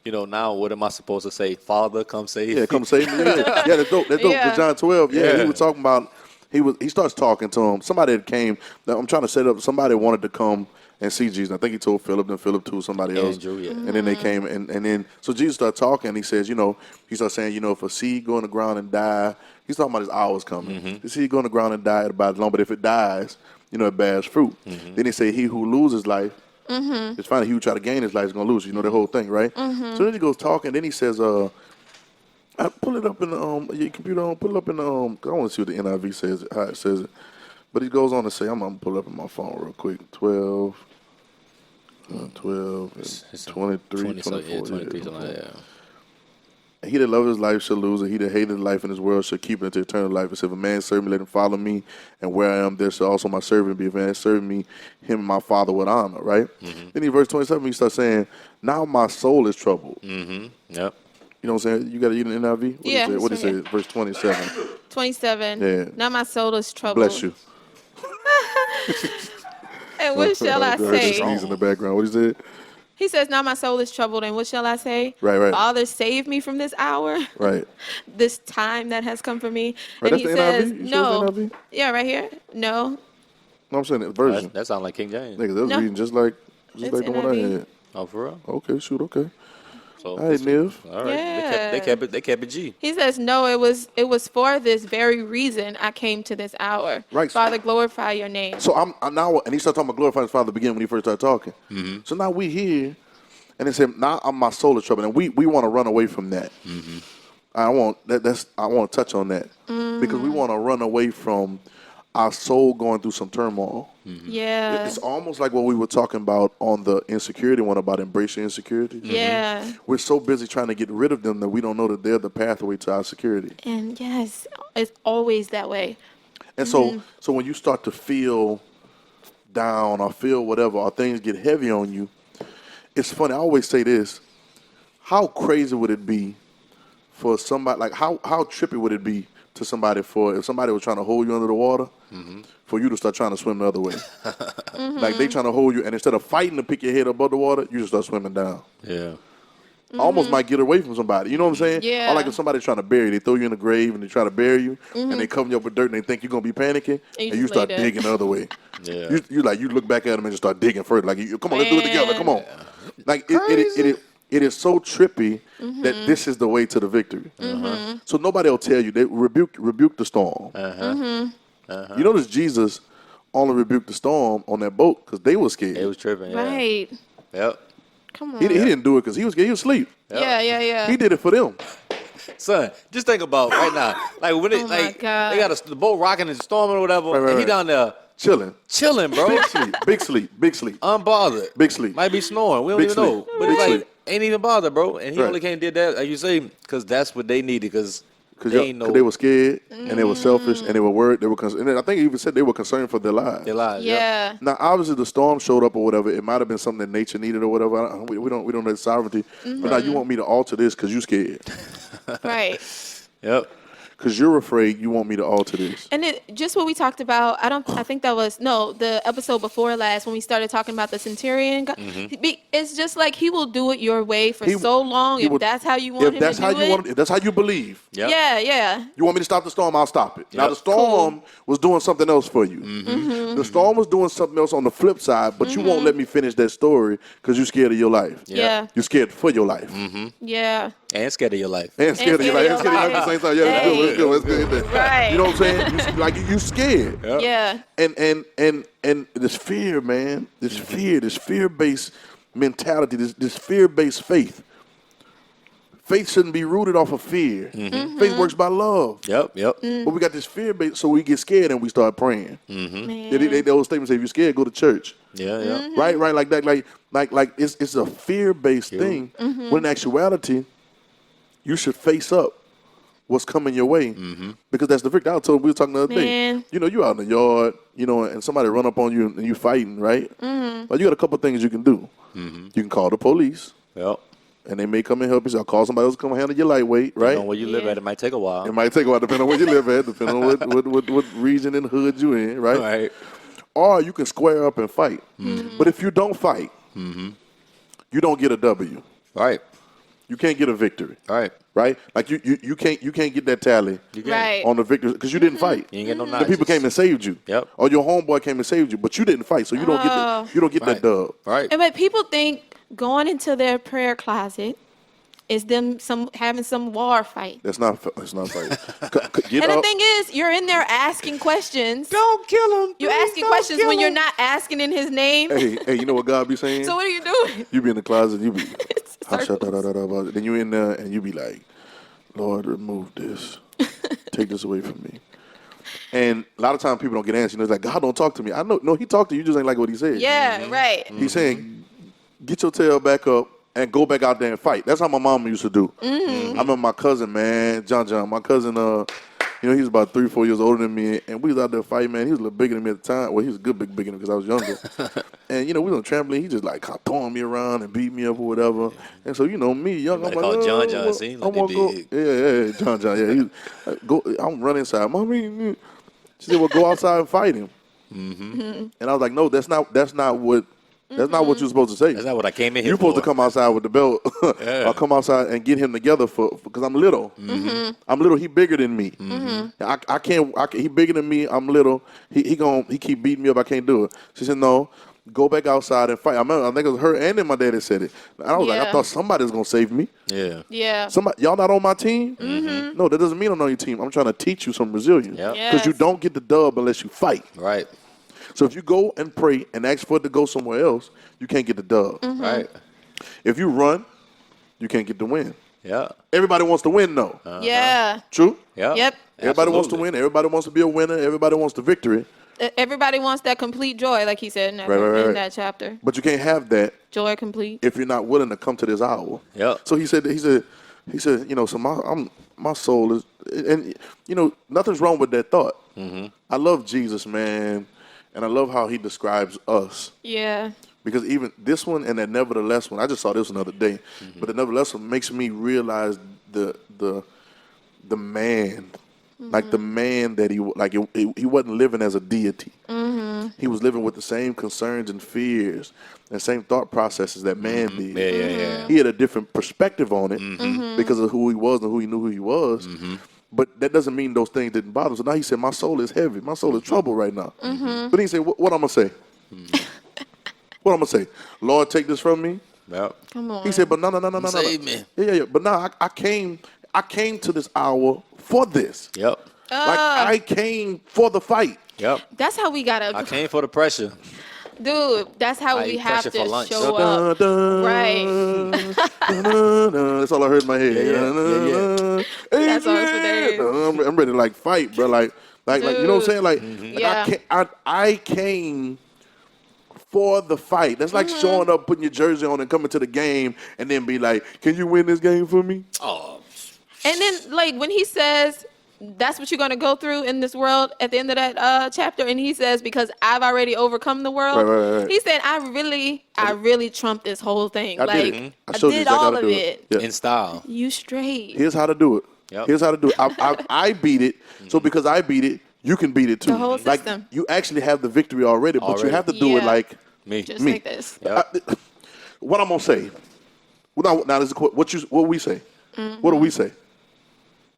now what am I supposed to say? Father, come save me. Yeah, come save me. Yeah, that's dope. That's dope. Yeah. The John 12. Yeah. He was talking about. He starts talking to him. Somebody that came. Now, I'm trying to set up. Somebody wanted to come and see Jesus. I think he told Philip, then Philip told somebody else. Andrew, yeah. And then they came, and then so Jesus started talking. And he says, he starts saying, if a seed go in the ground and die, he's talking about his hours coming. The seed go in the ground and die at about long, but if it dies, it bears fruit. Then he say, he who loses life. It's fine. He who try to gain his life is gonna lose. The whole thing, right? So then he goes talking. Then he says, I pull it up in the your computer. Pull it up in the 'cause I want to see what the NIV says, how it says it. But he goes on to say, I'm gonna pull it up in my phone real quick. 12, and 23, 20, 24. yeah, 23, something like that. And he that loves his life shall lose it. He that hated life in this world shall keep it unto eternal life. It said, if a man serve me, let him follow me. And where I am, there shall also my servant be. If a man serve me, him and my Father would honor, right? Then in verse 27, he starts saying, now my soul is troubled. Yep. You know what I'm saying? You got to use the NIV? Yeah, What it's it right say? Verse 27. 27. Yeah. Now my soul is troubled. Bless you. And what shall I heard the say? sneeze in the background. What he said? He says, now my soul is troubled, and what shall I say? Right. Father, save me from this hour, Right. this time that has come for me. Right, And that's he the says, NIV? You sure no. it's NIV? Yeah, right here. No. No, I'm saying the version. That sounds like King James. Nigga, that's No. reading just like It's the one I NIV. had. Oh, for real? Okay, shoot, okay. So, All right, Niv. all right. Yeah. They kept it G. He says, no, it was for this very reason I came to this hour. Right. Father, glorify your name. So I'm now, and he started talking about glorifying his Father at the beginning when he first started talking. So now we here, and he said, now my soul is troubled, and we want to run away from that. I want to touch on that because we want to run away from our soul going through some turmoil. Yeah. It's almost like what we were talking about on the insecurity one about embracing insecurity. Yeah. We're so busy trying to get rid of them that we don't know that they're the pathway to our security. And yes, it's always that way. And so when you start to feel down or feel whatever, or things get heavy on you, it's funny. I always say this: how crazy would it be for somebody? Like how trippy would it be to somebody if somebody was trying to hold you under the water, for you to start trying to swim the other way? Like they trying to hold you, and instead of fighting to pick your head above the water, you just start swimming down. Yeah. Almost might get away from somebody. You know what I'm saying? Yeah. Or like if somebody's trying to bury you, they throw you in the grave and they try to bury you, and they cover you up with dirt, and they think you're gonna be panicking, And you and you just start lay there. digging the other way. Yeah. You look back at them and just start digging further. Like, come on, let's do it together. Come on. Like it is so trippy that this is the way to the victory. So nobody will tell you. They rebuke the storm. You notice Jesus only rebuked the storm on that boat because they were scared. It was tripping. Yeah. Right. Yep. Come on. He didn't do it because he was scared. He was asleep. Yeah. He did it for them. Son, just think about right now. Like when it, Oh my like God. they got the boat rocking and storming or whatever, Right, and he right. down there Chilling. bro, Big sleep. unbothered, Big sleep. Might be snoring. We don't Big even know, sleep. but Big it's like sleep. ain't even bothered, bro. And he Right. only can't did that, like you say, because that's what they needed. Because Because they ain't know they were scared and they were selfish and they were worried. They were and I think he even said they were concerned for their lives. their lives. Yeah. Now, obviously, the storm showed up or whatever. It might have been something that nature needed or whatever. We don't know the sovereignty. But now you want me to alter this because you scared. Right. Yep. Because you're afraid you want me to alter this. And it just what we talked about. I think that was the episode before last when we started talking about the centurion. It's just like he will do it your way for so long if that's how you want him to do it. If that's how you believe. Yep. Yeah. You want me to stop the storm? I'll stop it. Now, Yep. the storm was doing something else for you. The storm was doing something else on the flip side, but you won't let me finish that story because you're scared of your life. Yeah. You're scared for your life. Yeah. And scared of your life. And scared of your life. And scared of your life at the same time. Yeah, Hey. let's good. Right. You know what I'm saying? You scared. Yep. Yeah. And this fear, man, this fear-based mentality, this fear-based faith. Faith shouldn't be rooted off of fear. Faith works by love. Yep. But we got this fear-based, so we get scared and we start praying. Those statements say, if you're scared, go to church. Yeah. Right, like that, like it's a fear-based thing. When in actuality, you should face up what's coming your way because that's the victory. I told we were talking the other day. You know, you out in the yard, and somebody run up on you and you fighting, right? But you got a couple things you can do. You can call the police. Yep. And they may come and help you. So I'll call somebody else to come handle your lightweight, right? Depending on where you live at, it might take a while. It might take a while, depending on where you live at, depending on what region and hood you in, right? Right. Or you can square up and fight. But if you don't fight, you don't get a W. Right. You can't get a victory. Right. Right? Like you can't get that tally Right. on the victory because you didn't fight. You ain't get no The notches. people came and saved you. Yep. Or your homeboy came and saved you, but you didn't fight, so you don't get that dub. Right. But people think going into their prayer closet is them having some war fight. That's not fight. Get And the up. thing is, you're in there asking questions. Don't kill him. You're asking questions when you're not asking in his name. Hey, you know what God be saying? So what are you doing? You be in the closet, you be It's circles. then you in there and you be like, Lord, remove this. Take this away from me. And a lot of times people don't get answers. It's like, God don't talk to me. I know, no, he talked to you, you just ain't like what he said. Yeah, right. He's saying, get your tail back up and go back out there and fight. That's how my mama used to do. I remember my cousin, man, John. My cousin, he was about 3-4 years older than me, and we was out there fighting, man. He was a little bigger than me at the time. Well, he was a good bigger than me because I was younger. And, we was on trampoline. He just like kind of throwing me around and beat me up or whatever. And so, me, young, I'm They like, call oh, John. Seems like I'm they gonna big. go. Yeah, John. Yeah, he go. I'm running inside. Mommy, she said, well, go outside and fight him. And I was like, no, that's not what you're supposed to say. That's not what I came in here You're supposed for. to come outside with the belt or come outside and get him together because I'm little. I'm little. He bigger than me. I can't. He bigger than me. I'm little. He keep beating me up. I can't do it. She said, no, go back outside and fight. I think it was her and then my daddy said it. And I was like, I thought somebody's gonna save me. Yeah. Yeah. Y'all not on my team? No, that doesn't mean I'm on your team. I'm trying to teach you some resilience. Yep. Because you don't get the dub unless you fight. Right. So if you go and pray and ask for it to go somewhere else, you can't get the dub. Right. If you run, you can't get the win. Yeah. Everybody wants to win, though. Yeah. True? Yeah. Yep. Everybody wants to win. Everybody wants to be a winner. Everybody wants the victory. Everybody wants that complete joy, like he said in that, Right. in that chapter. But you can't have that Joy complete. if you're not willing to come to this hour. Yep. So he said, so my soul is, and nothing's wrong with that thought. I love Jesus, man, and I love how he describes us. Yeah. Because even this one and that nevertheless one, I just saw this one the other day, but the nevertheless one makes me realize the man, like the man that he wasn't living as a deity. He was living with the same concerns and fears and same thought processes that man did. Yeah. He had a different perspective on it because of who he was and who he knew who he was. But that doesn't mean those things didn't bother him. So now he said, my soul is heavy. My soul is trouble right now. But he said, what I'm going to say? What I'm going to say? Lord, take this from me. Yep. Come on. He said, but no. Save me. Yeah. But now I came to this hour for this. Yep. Like I came for the fight. Yep. That's how we gotta, I came for the pressure. dude. That's how I we eat have pressure to for lunch. show up. Right. That's all I heard in my head. Yeah. That song's for days. I'm ready to like fight, bro. Like you know what I'm saying? Like, Yeah. I came for the fight. That's like showing up, putting your jersey on, and coming to the game, and then be like, "Can you win this game for me?" Oh, And then, like, when he says, that's what you're going to go through in this world at the end of that chapter, and he says, because I've already overcome the world, Right. he said, I really trumped this whole thing. I like, did it. I showed you did exactly how all to of do it. Yeah. in style. You straight. Here's how to do it. Yep. Here's how to do it. I beat it. So because I beat it, you can beat it too. The whole Like, system. you actually have the victory already, but you Already. have to do it Yeah. like Me. Just me. like this. Yep. What I'm gonna say. Now this is what we say. What do we say?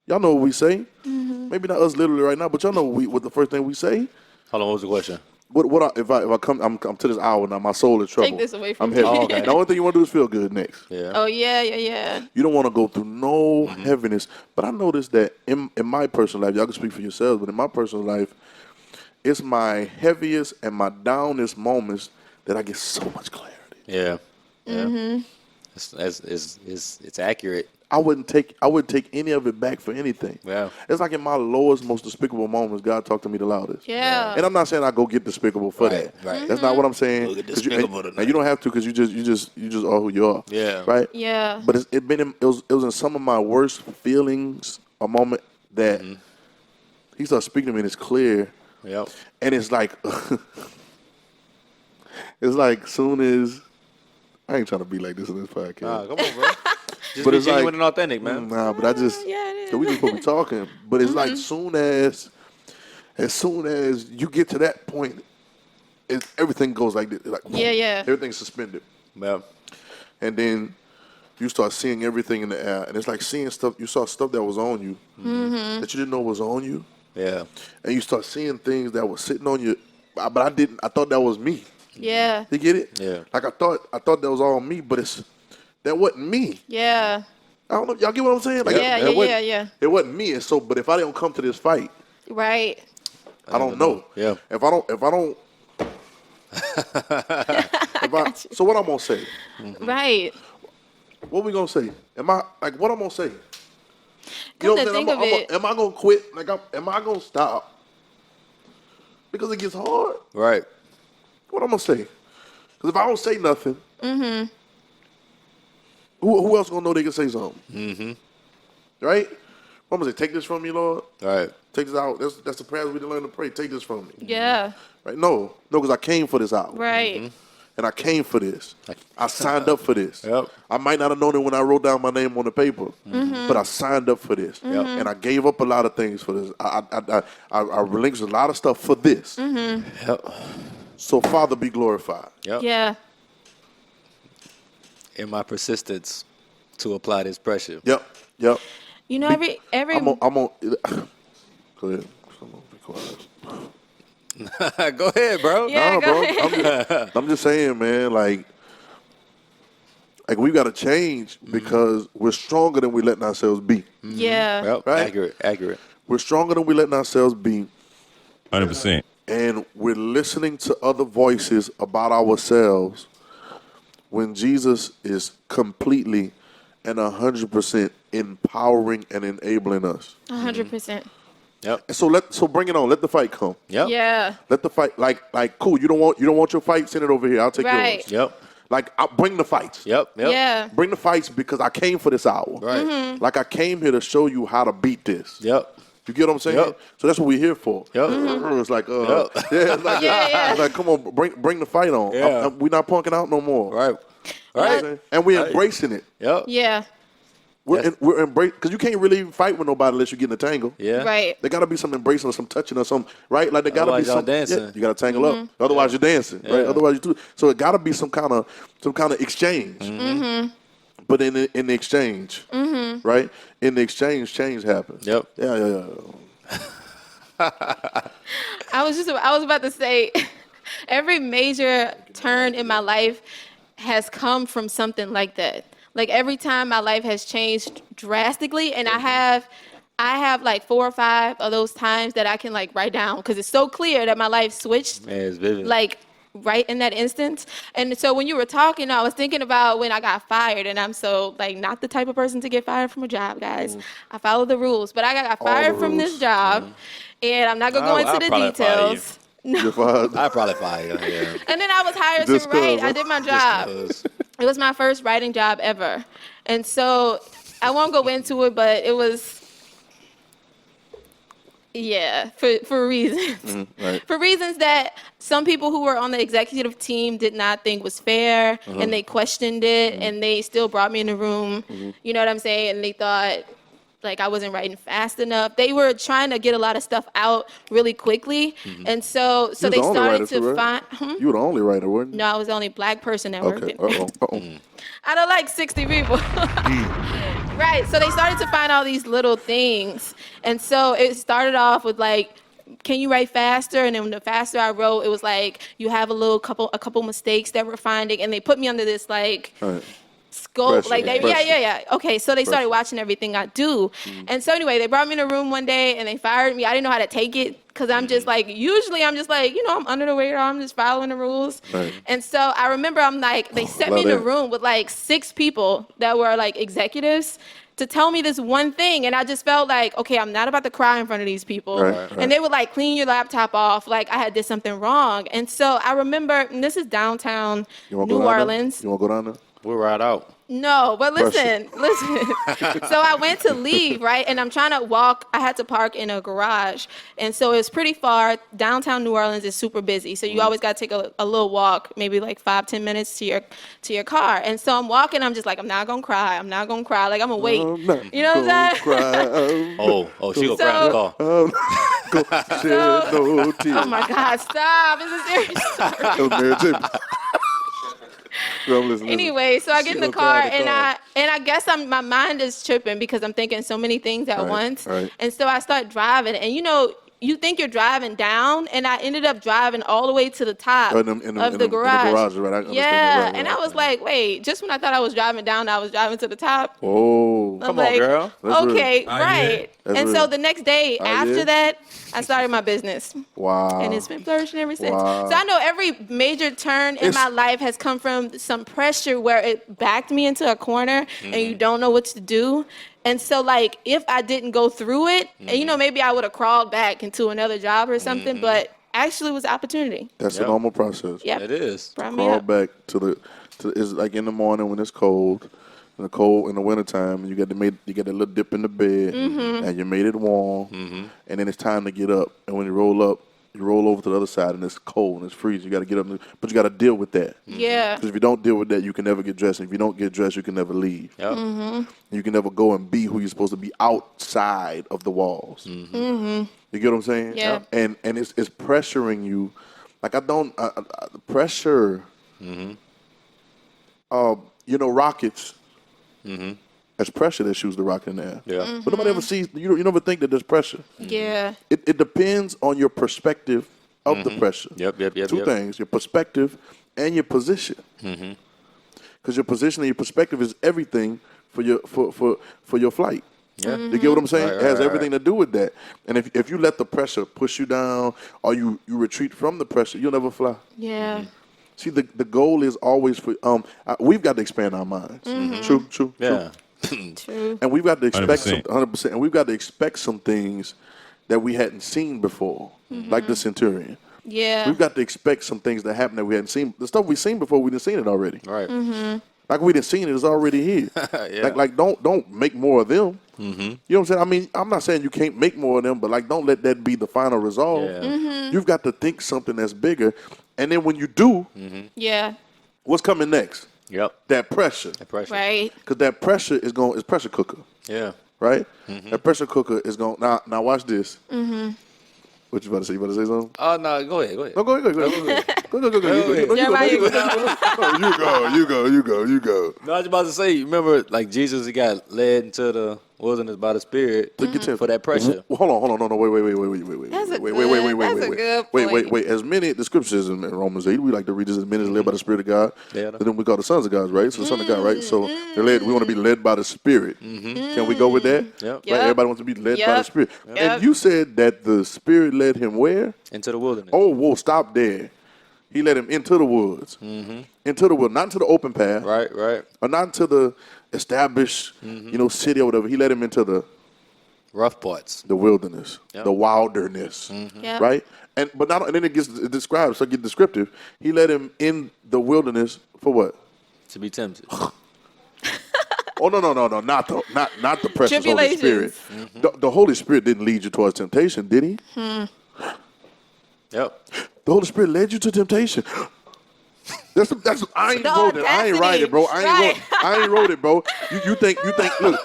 Y'all know what we say. Maybe not us literally right now, but y'all know what the first thing we say. Hold on, what was the question? If I come, I'm to this hour now. My soul is troubled. Take this away from I'm me. heavy. Oh, okay. The only thing you want to do is feel good next. Yeah. Oh, yeah. You don't want to go through no heaviness. But I noticed that in my personal life, y'all can speak for yourselves, but in my personal life, it's my heaviest and my downest moments that I get so much clarity. Yeah. It's accurate. I wouldn't take any of it back for anything. Yeah. It's like in my lowest, most despicable moments, God talked to me the loudest. Yeah. And I'm not saying I go get despicable for Right, that. right. That's not what I'm saying. Go get 'Cause despicable now tonight. you don't have to because you just are who you are. Yeah. Right. Yeah. But it was in some of my worst feelings, a moment that he started speaking to me and it's clear. Yep. And it's like, soon as, I ain't trying to be like this in this podcast. Nah, come on, bro. Just But be it's genuine like- and authentic, man. Nah, but I just, Yeah, it is. so we just supposed to be talking. But it's like soon as you get to that point, everything goes like this. Like, Yeah. Everything's suspended. Yeah. And then you start seeing everything in the air. And it's like seeing stuff, you saw stuff that was on you that you didn't know was on you. Yeah. And you start seeing things that were sitting on you. But I thought that was me. Yeah. You get it? Yeah. Like I thought that was all me, but that wasn't me. Yeah. I don't know. Y'all get what I'm saying? Like, Yeah. It wasn't me. And so, but if I didn't come to this fight, Right. I don't know. Yeah. If I don't. So what I'm gonna say? Right. What we gonna say? What I'm gonna say? Come what to I'm think saying? of it. Am I gonna quit? Like, am I gonna stop? Because it gets hard. Right. What I'm gonna say? Because if I don't say nothing, who else gonna know they can say something? Right? I'm gonna say, take this from me, Lord. Right. Take this out. That's the prayers we didn't learn to pray. Take this from me. Yeah. Right? No, because I came for this hour. Right. And I came for this. I signed up for this. Yep. I might not have known it when I wrote down my name on the paper, but I signed up for this. And I gave up a lot of things for this. I relinquished a lot of stuff for this. Yep. So, Father, be glorified. Yep. Yeah. In my persistence to apply this pressure. Yep. You know, every I'm on. Go ahead. I'm gonna be quiet. Go ahead, bro. Yeah. Nah, go bro. ahead. I'm just saying, man. Like we got to change because we're stronger than we letting ourselves be. Yeah. Yep. Right? Accurate. We're stronger than we letting ourselves be, 100%. and we're listening to other voices about ourselves when Jesus is completely and 100% empowering and enabling us. 100%. Yep. And so bring it on. Let the fight come. Yep. Yeah. Let the fight like cool. You don't want your fight. Send it over here. I'll take Right. yours. Yep. Like I'll bring the fights. Yep. Yeah. Bring the fights because I came for this hour. Right. Like I came here to show you how to beat this. Yep. You get what I'm saying? Yep. So that's what we're here for. Yep. It's like, Yep. it's like, Yeah. it's like, come on, bring the fight on. Yeah. We're not punking out no more. Right. You know what I'm Right. saying? And we're embracing it. Yep. Yeah. We're embracing because you can't really even fight with nobody unless you get in a tangle. Yeah. Right. There got to be some embracing or some touching or some, right? Like there got to be Otherwise y'all some dancing. Yeah, you got to tangle up. Otherwise you're dancing, right? Yeah. Otherwise you do. So it got to be some kind of exchange. But in the exchange, right? In the exchange, change happens. Yep. Yeah. I was about to say, every major turn in my life has come from something like that. Like every time my life has changed drastically, and I have I have like 4 or 5 of those times that I can like write down because it's so clear that my life switched. Man, it's vivid. Like right in that instance. And so when you were talking, I was thinking about when I got fired, and I'm so like not the type of person to get fired from a job, guys. I follow the rules, but I got fired from this job, and I'm not gonna go into I'll the probably fire you. details. You're fired. I'd probably fire you. Yeah. And then I was hired to Just 'cause, write. huh? I did my job. Just 'cause. It was my first writing job ever. And so I won't go into it, but it was, yeah, for reasons. Right. For reasons that some people who were on the executive team did not think was fair, and they questioned it, and they still brought me in the room. You know what I'm saying? And they thought, like, I wasn't writing fast enough. They were trying to get a lot of stuff out really quickly. And so You they was the only started writer, to too, right? find... You were the only writer, weren't you? No, I was the only black person that worked Okay. in Uh-oh. out of like 60 people. Right. So they started to find all these little things. And so it started off with like, can you write faster? And then the faster I wrote, it was like, you have a couple mistakes that we're finding. And they put me under this like Right. scope. Pressure, Like they, pressure. yeah. Okay. So they started watching everything I do. And so anyway, they brought me in a room one day and they fired me. I didn't know how to take it. Cause I'm just like, usually I'm just like, I'm under the radar. I'm just following the rules. Right. And so I remember I'm like, they set me in love a that. room with like 6 people that were like executives to tell me this one thing. And I just felt like, okay, I'm not about to cry in front of these people. Right. And they would like clean your laptop off like I had did something wrong. And so I remember, and this is downtown You wanna New go down there? Orleans. You want to go down there? We'll ride out. No, but Pressure. listen. So I went to leave, right? And I'm trying to walk. I had to park in a garage. And so it's pretty far. Downtown New Orleans is super busy. So you always got to take a little walk, maybe like 5-10 minutes to your car. And so I'm walking. I'm just like, I'm not going to cry. I'm not going to cry. Like, I'm going to wait. I'm not You know what I'm gonna saying? cry. Oh, she gonna cry in the car. Go shed no tears. Oh, my God. Stop. It's a serious story. That was Mary J. Well, listen. Anyway, so I get in the gonna cry car, in the car. and I guess my mind is tripping because I'm thinking so many things at Right, once. right. And so I start driving, and you think you're driving down, and I ended up driving all the way to the top In the of the garage. right? I understand Yeah, that, right, and right. I was like, wait, just when I thought I was driving down, I was driving to the top. Oh. I'm Come on, like, girl. That's real. okay, Ah, right. yeah. That's And real. so the next day after yeah? that, I started my business. Wow. And it's been flourishing ever since. Wow. So I know every major turn in my life has come from some pressure where it backed me into a corner and you don't know what to do. And so, like, if I didn't go through it, and maybe I would have crawled back into another job or something, but actually it was opportunity. That's Yep. a normal process. Yep. It is. Brought me Crawl up. back to it's like in the morning when it's cold. In the wintertime, you get a little dip in the bed, and you made it warm, and then it's time to get up. And when you roll up, you roll over to the other side, and it's cold and it's freezing. You got to get up, but you got to deal with that. Yeah. Because if you don't deal with that, you can never get dressed. And if you don't get dressed, you can never leave. Yep. You can never go and be who you're supposed to be outside of the walls. You get what I'm saying? Yeah. And it's pressuring you. Like pressure. Rockets. There's pressure that shoots the rocket in the air. Yeah. But nobody ever sees. You never think that there's pressure. Yeah. It depends on your perspective of the pressure. Yep. Two things: your perspective and your position. Because your position and your perspective is everything for your flight. Yeah. You get what I'm saying? Right, It has right, everything to do with that. And if you let the pressure push you down, or you retreat from the pressure, you'll never fly. Yeah. See, the goal is always for we've got to expand our minds. True. Yeah. True. And we've got to expect 100%. 100%, and we've got to expect some things that we hadn't seen before, like the centurion. Yeah. We've got to expect some things that happen that we hadn't seen. The stuff we've seen before, we didn't seen it already. Right. Like we didn't seen it, it's already here. Yeah. Like don't make more of them. You know what I'm saying? I mean, I'm not saying you can't make more of them, but like don't let that be the final resolve. Yeah. You've got to think something that's bigger, and then when you do, Yeah. what's coming next? Yep. That pressure, That pressure. Right. because that pressure is pressure cooker, Yeah. right? That pressure cooker is going. Now watch this. What you about to say? You about to say something? Oh no, go ahead. No, go ahead. Go. Jeremiah, you You go. No, I was about to say, you remember like Jesus, he got led into the wilderness by the Spirit To get tempted. for that pressure. Hold on, no, wait. That's a Wait. good point. Wait. As many, the scriptures in Romans 8, we like to read this, as many as led by the Spirit of God. Yeah. And then we call the sons of God, right? So the son of God, right? So they're led, we want to be led by the Spirit. Can we go with that? Yep. Right? Everybody wants to be led by the Spirit. Yep. And you said that the Spirit led him where? Into the wilderness. Oh, whoa, stop there. He led him into the woods. Into the woods, not into the open path. Right. Or not into the established, city or whatever. He led him into the Rough parts. the wilderness, Yep. the wilderness, Yep. right? And then it gets described, so it gets descriptive. He led him in the wilderness for what? To be tempted. Oh no, not the precious Holy Spirit. Tribulations. The Holy Spirit didn't lead you towards temptation, did he? Yep. The Holy Spirit led you to temptation. That's I ain't The wrote it. I ain't write it, bro. I ain't wrote it, bro. You think look,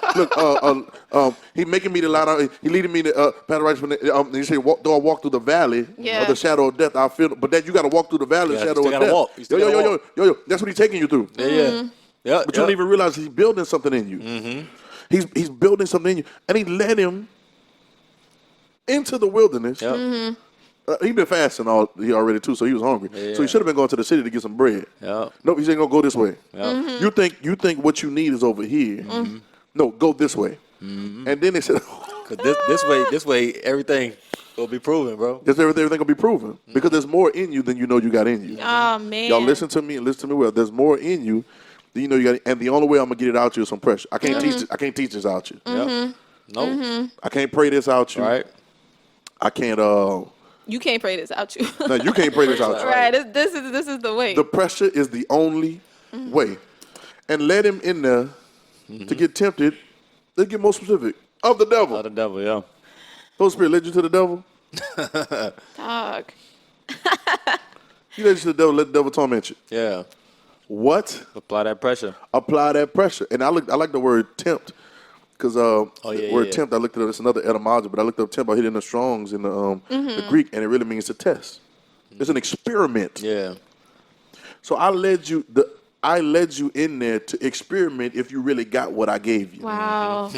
he making me to lie down. He leading me to path of righteousness. He said, though I walk through the valley of the shadow of death, I feel. But that you got to walk through the valley of the Yeah, shadow you of still death. gotta walk. Yo. That's what he's taking you through. Yeah. Yeah. But you don't even realize he's building something in you. He's building something in you, and he led him into the wilderness. Yep. He been fasting already too, so he was hungry. Yeah. So he should have been going to the city to get some bread. Yep. Nope, he ain't gonna go this way. Yep. You think what you need is over here. No, go this way. And then they said, Cause this way, everything will be proven, bro. everything will be proven because there's more in you than you know you got in you. Oh man. Y'all listen to me and listen to me well. There's more in you than you know you got, and the only way I'm gonna get it out you is some pressure. I can't teach. I can't teach this out you. Yep. Nope. I can't pray this out you. Right. I can't. You can't pray this out you. No, you can't pray this out you. Right. This is the way. The pressure is the only way. And let him in there to get tempted. Let's get more specific. Of the devil. Of the devil, yeah. Holy Spirit led you to the devil. Dog. You led you to the devil, let the devil torment you. Yeah. What? Apply that pressure. Apply that pressure. And I like the word tempt. Because the word tempt, I looked it up. It's another etymology, but I looked up tempt. I hit it in the Strongs in the Greek, and it really means to test. It's an experiment. Yeah. So I led you in there to experiment if you really got what I gave you. Wow.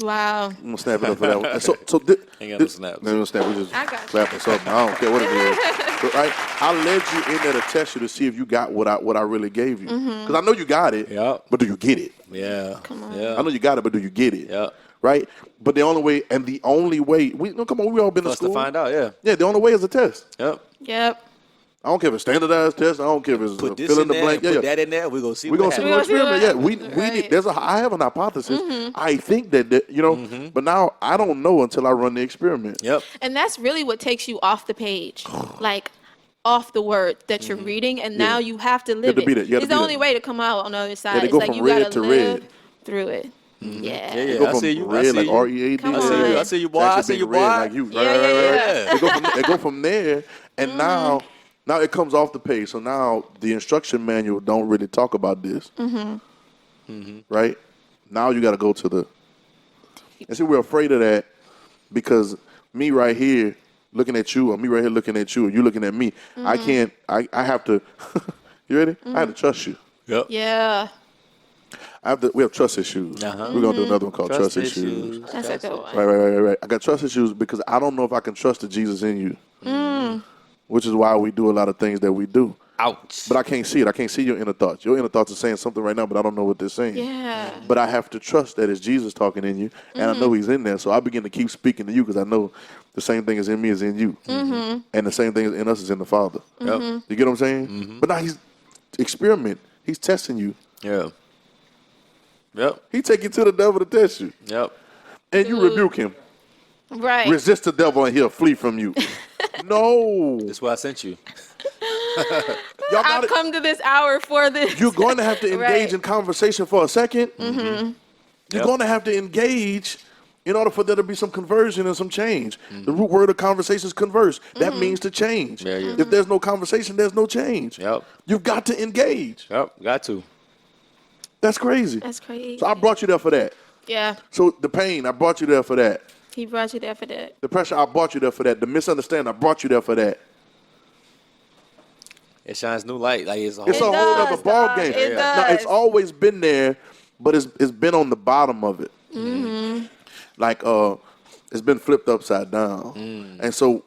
Wow. I'm gonna snap it up for that one. Ain't got no snaps. No snap. We just I got you. clapping something. I don't care what it is. But, right? I led you in there to test you to see if you got what I really gave you. Because I know you got it. Yeah. But do you get it? Yeah. Come on. Yeah. I know you got it, but do you get it? Yeah. Right? But the only way we come on, we all been to For us school. to find out, yeah. Yeah, the only way is a test. Yep. Yep. I don't care if it's standardized test. I don't care if it's Put this fill in in the there, blank. put that in there. We're going to see We're what gonna see happens. what experiment. Yeah, we Right. need. I have an hypothesis. I think that but now I don't know until I run the experiment. Yep. And that's really what takes you off the page, like off the word that you're reading, and now you have to live to be it. that. You have It's to the be only that. way to come out on the other side. they It's go like from you red gotta to live red. through it. Yeah. Yeah, They yeah. go I from see you. red, I see like you. READ. Come I see you. on. I see you, boy. Actually I see being you, boy. red like you. Right, Yeah, right. yeah. They go from there, and now it comes off the page. So now the instruction manual don't really talk about this. Right? Now you got to go to the. And see, we're afraid of that because me right here looking at you, or me right here looking at you, or you looking at me. I can't. I have to. You ready? I have to trust you. Yep. Yeah. We have trust issues. We're gonna do another one called trust issues. That's a good one. Right. I got trust issues because I don't know if I can trust the Jesus in you. Which is why we do a lot of things that we do. Ouch. But I can't see it. I can't see your inner thoughts. Your inner thoughts are saying something right now, but I don't know what they're saying. Yeah. But I have to trust that it's Jesus talking in you, and I know he's in there. So I begin to keep speaking to you because I know the same thing is in me is in you. And the same thing is in us is in the Father. Yep. You get what I'm saying? But now he's experiment. He's testing you. Yeah. Yep. He take you to the devil to test you. Yep. And you rebuke him. Right. Resist the devil and he'll flee from you. No. That's why I sent you. Y'all I've gotta, come to this hour for this. you're going to have to engage Right. in conversation for a second. You're Yep. going to have to engage in order for there to be some conversion and some change. The root word of conversation is converse. That means to change. Yeah, yeah. If there's no conversation, there's no change. Yep. You've got to engage. Yep. Got to. That's crazy. That's crazy. So I brought you there for that. Yeah. So the pain, I brought you there for that. He brought you there for that. The pressure, I brought you there for that. The misunderstanding, I brought you there for that. It shines new light. Like it's a whole. It's a whole does, other ball dog. game. It Now, it's does. always been there, but it's been on the bottom of it. Like it's been flipped upside down, and so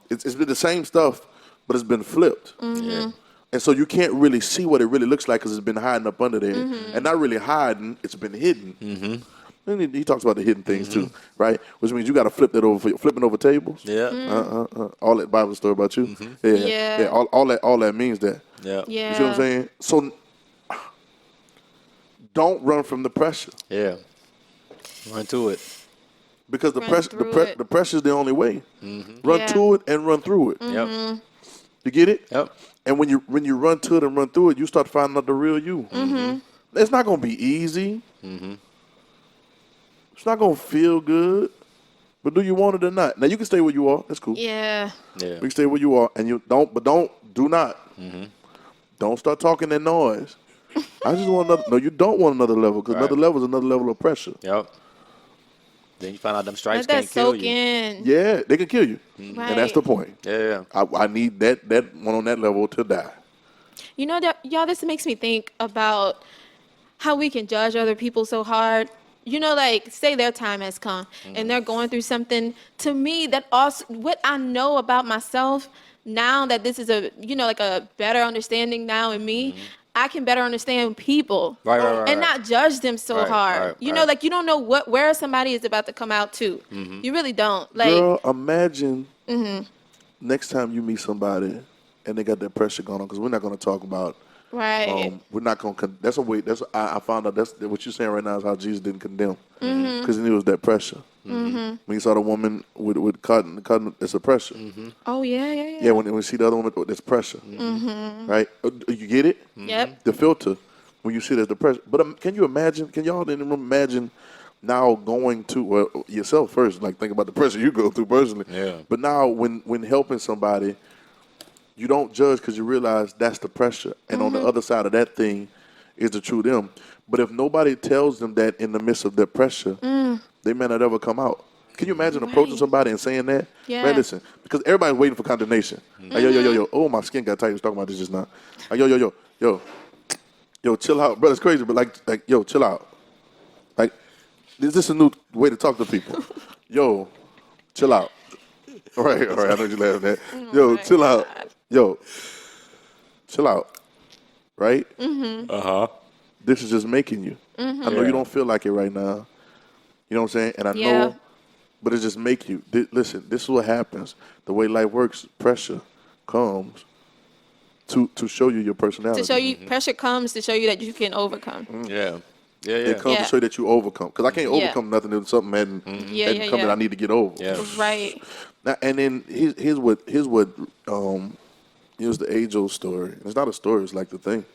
it's been the same stuff, but it's been flipped. Yeah. And so you can't really see what it really looks like because it's been hiding up under there. And not really hiding, it's been hidden. And he talks about the hidden things too, right? Which means you got to flip that over, flipping over tables. Yeah. All that Bible story about you. Yeah. All that means that. Yeah. Yeah. You see what I'm saying? So don't run from the pressure. Yeah. Run to it. Because the Run pressure, through it. the pressure is the only way. Run Yeah. to it and run through it. Yep. You get it? Yep. And when you run to it and run through it, you start finding out the real you. It's not gonna be easy. It's not gonna feel good. But do you want it or not? Now you can stay where you are. That's cool. Yeah. Yeah. You can stay where you are, and you don't. But do not. Don't start talking that noise. I just want another. No, you don't want another level because another level is another level of pressure. Yep. Then you find out them stripes Let that can't kill soak you. in. Yeah, they can kill you, Right. and that's the point. Yeah. I need that one on that level to die. You know, y'all, this makes me think about how we can judge other people so hard. You know, like, say their time has come and they're going through something. To me, that also, what I know about myself now that this is like a better understanding now in me, I can better understand people Right. and not judge them so Right, hard. right, You know, right. like, you don't know where somebody is about to come out to. You really don't. Like, Girl, imagine next time you meet somebody and they got that pressure going on, because we're not going to talk about. right. We're not going to. That's a way. I found out. That's what you're saying right now is how Jesus didn't condemn, because he knew it was that pressure. When he saw the woman with cotton, it's a pressure. Oh, yeah. Yeah, when you see the other woman, it's pressure. Right? You get it? Yep. The filter when you see there's the pressure. But can you imagine? Can y'all in the room imagine now going to yourself first? Like think about the pressure you go through personally. Yeah. But now when helping somebody, you don't judge because you realize that's the pressure, and on the other side of that thing is the true them. But if nobody tells them that in the midst of their pressure, they may not ever come out. Can you imagine approaching somebody and saying that? Yeah. Man, listen, because everybody's waiting for condemnation. Like, yo. Oh, my skin got tight. I was talking about this just now. Like, yo, chill out. Bro, it's crazy, but like, yo, chill out. Like, is this a new way to talk to people? Yo, chill out. All right, I know you're laughing at. Yo, my chill out. God. Yo, chill out. Right? Uh-huh. This is just making you. I know you don't feel like it right now. You know what I'm saying? And I Yeah. know, but it just make you. Listen, this is what happens. The way life works, pressure comes to show you your personality. To show you, pressure comes to show you that you can overcome. Yeah. It comes to show you that you overcome. Because I can't overcome nothing if something hadn't come that I need to get over. Yeah. Right. Now, and then here's the age-old story. It's not a story. It's like the thing.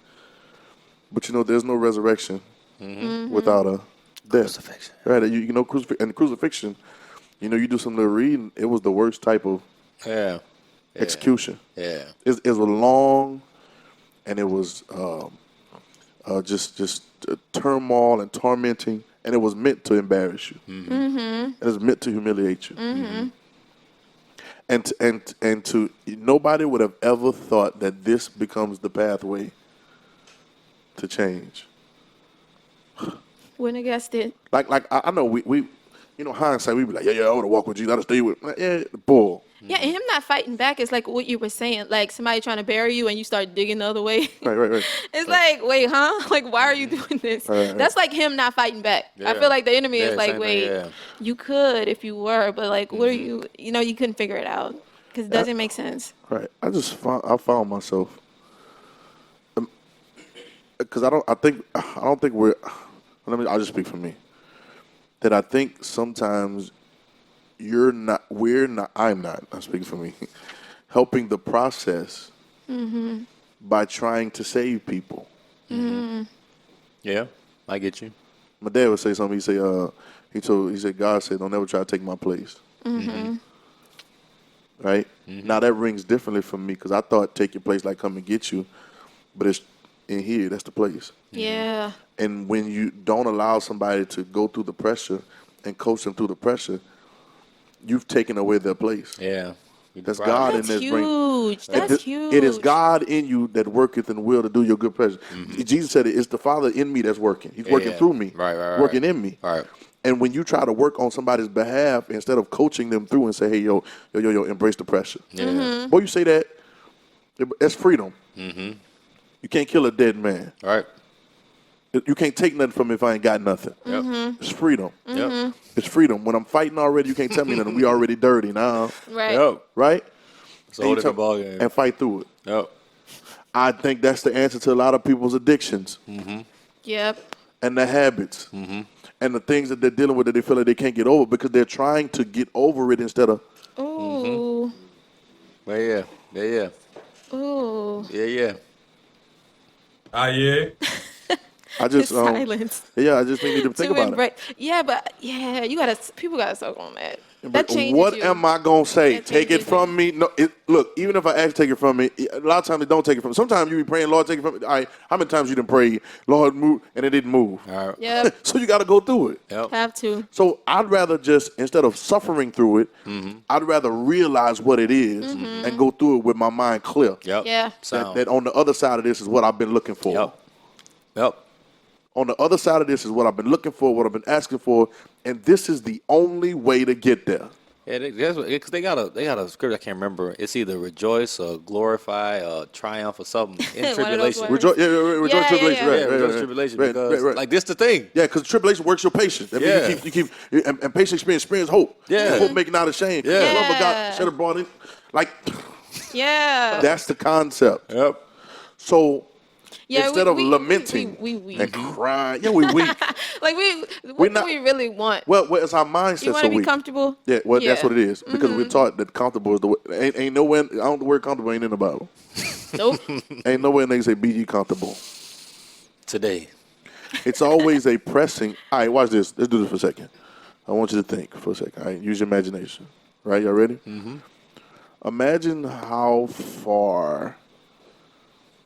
But there's no resurrection without a death. Crucifixion. Right? And the crucifixion. You do some little reading. It was the worst type of Yeah. execution. Yeah. It was long, and it was just turmoil and tormenting, and it was meant to embarrass you. And it was meant to humiliate you. And to nobody would have ever thought that this becomes the pathway to change. Wouldn't have guessed it. Like I know we hindsight we be like, yeah, I want to walk with Jesus. I want to stay with bull. Yeah, and him not fighting back is like what you were saying. Like somebody trying to bury you and you start digging the other way. Right. It's like, wait, huh? Like, why are you doing this? Right. That's like him not fighting back. I Yeah. feel like the enemy is Yeah, like, same wait, thing, yeah. you could if you were, but like, what are you? You couldn't figure it out because it doesn't make sense. Right. I found myself because I don't think we're. I'll just speak for me. That I think sometimes I'm speaking for me, helping the process by trying to save people. Yeah. I get you. My dad would say something. He said, God said, don't ever try to take my place. Right? Now that rings differently for me because I thought take your place like come and get you, but it's in here. That's the place. Yeah. And when you don't allow somebody to go through the pressure and coach them through the pressure, you've taken away their place. Yeah. That's God in That's this brain. huge. That's huge. It is God in you that worketh in will to do your good pleasure. Jesus said it's the Father in me that's working. He's working through me. Right. Working in me. Right. And when you try to work on somebody's behalf instead of coaching them through and say, hey, yo, embrace the pressure. Mm-hmm. Boy, you say that, that's freedom. You can't kill a dead man. All right. You can't take nothing from me if I ain't got nothing. Yep. It's freedom. Yep. It's freedom. When I'm fighting already, you can't tell me nothing. We already dirty now. Right. Yep. Right? It's a whole different ballgame. And fight through it. Yep. I think that's the answer to a lot of people's addictions Yep. and their habits and the things that they're dealing with that they feel like they can't get over because they're trying to get over it instead of. Ooh. Yeah. Ooh. Yeah. Yeah. I just Silence. I just need to think about it. Yeah, but people gotta suck on that. That changes What you. am I gonna say? That Take it changes from me? No. Look, even if I ask to take it from me, a lot of times they don't take it from me. Sometimes you be praying, Lord, take it from me. All right, how many times you didn't pray, Lord, move, and it didn't move? All right. Yep. So you got to go through it. Yep. Have to. So I'd rather just, instead of suffering through it, I'd rather realize what it is and go through it with my mind clear. Yep. Yeah. Sound. That on the other side of this is what I've been looking for. Yep. On the other side of this is what I've been looking for, what I've been asking for, and this is the only way to get there. Yeah, because they got a script I can't remember. It's either rejoice or glorify or triumph or something in One of those tribulation. words. Rejoice Yeah, tribulation, yeah. right? Yeah, rejoice tribulation because like this the thing. Yeah, because tribulation works your patience. That Yeah. means you keep and patience experience hope. Yeah. And hope making out ashamed. Yeah. The love of God Yeah. should have brought in. Like, Yeah. that's the concept. Yep. So Yeah, instead of lamenting we weak. and crying, we weak. Like what not- do we really want? Well, it's our mindset You want so to be weak. comfortable? Yeah, well, that's Yeah. what it is. Because we're taught that comfortable is the way. Ain't nowhere, I don't the word comfortable ain't in the Bible. Nope. Ain't nowhere they say be ye comfortable. Today. It's always a pressing. All right, watch this. Let's do this for a second. I want you to think for a second. All right, use your imagination. Right, y'all ready? Imagine how far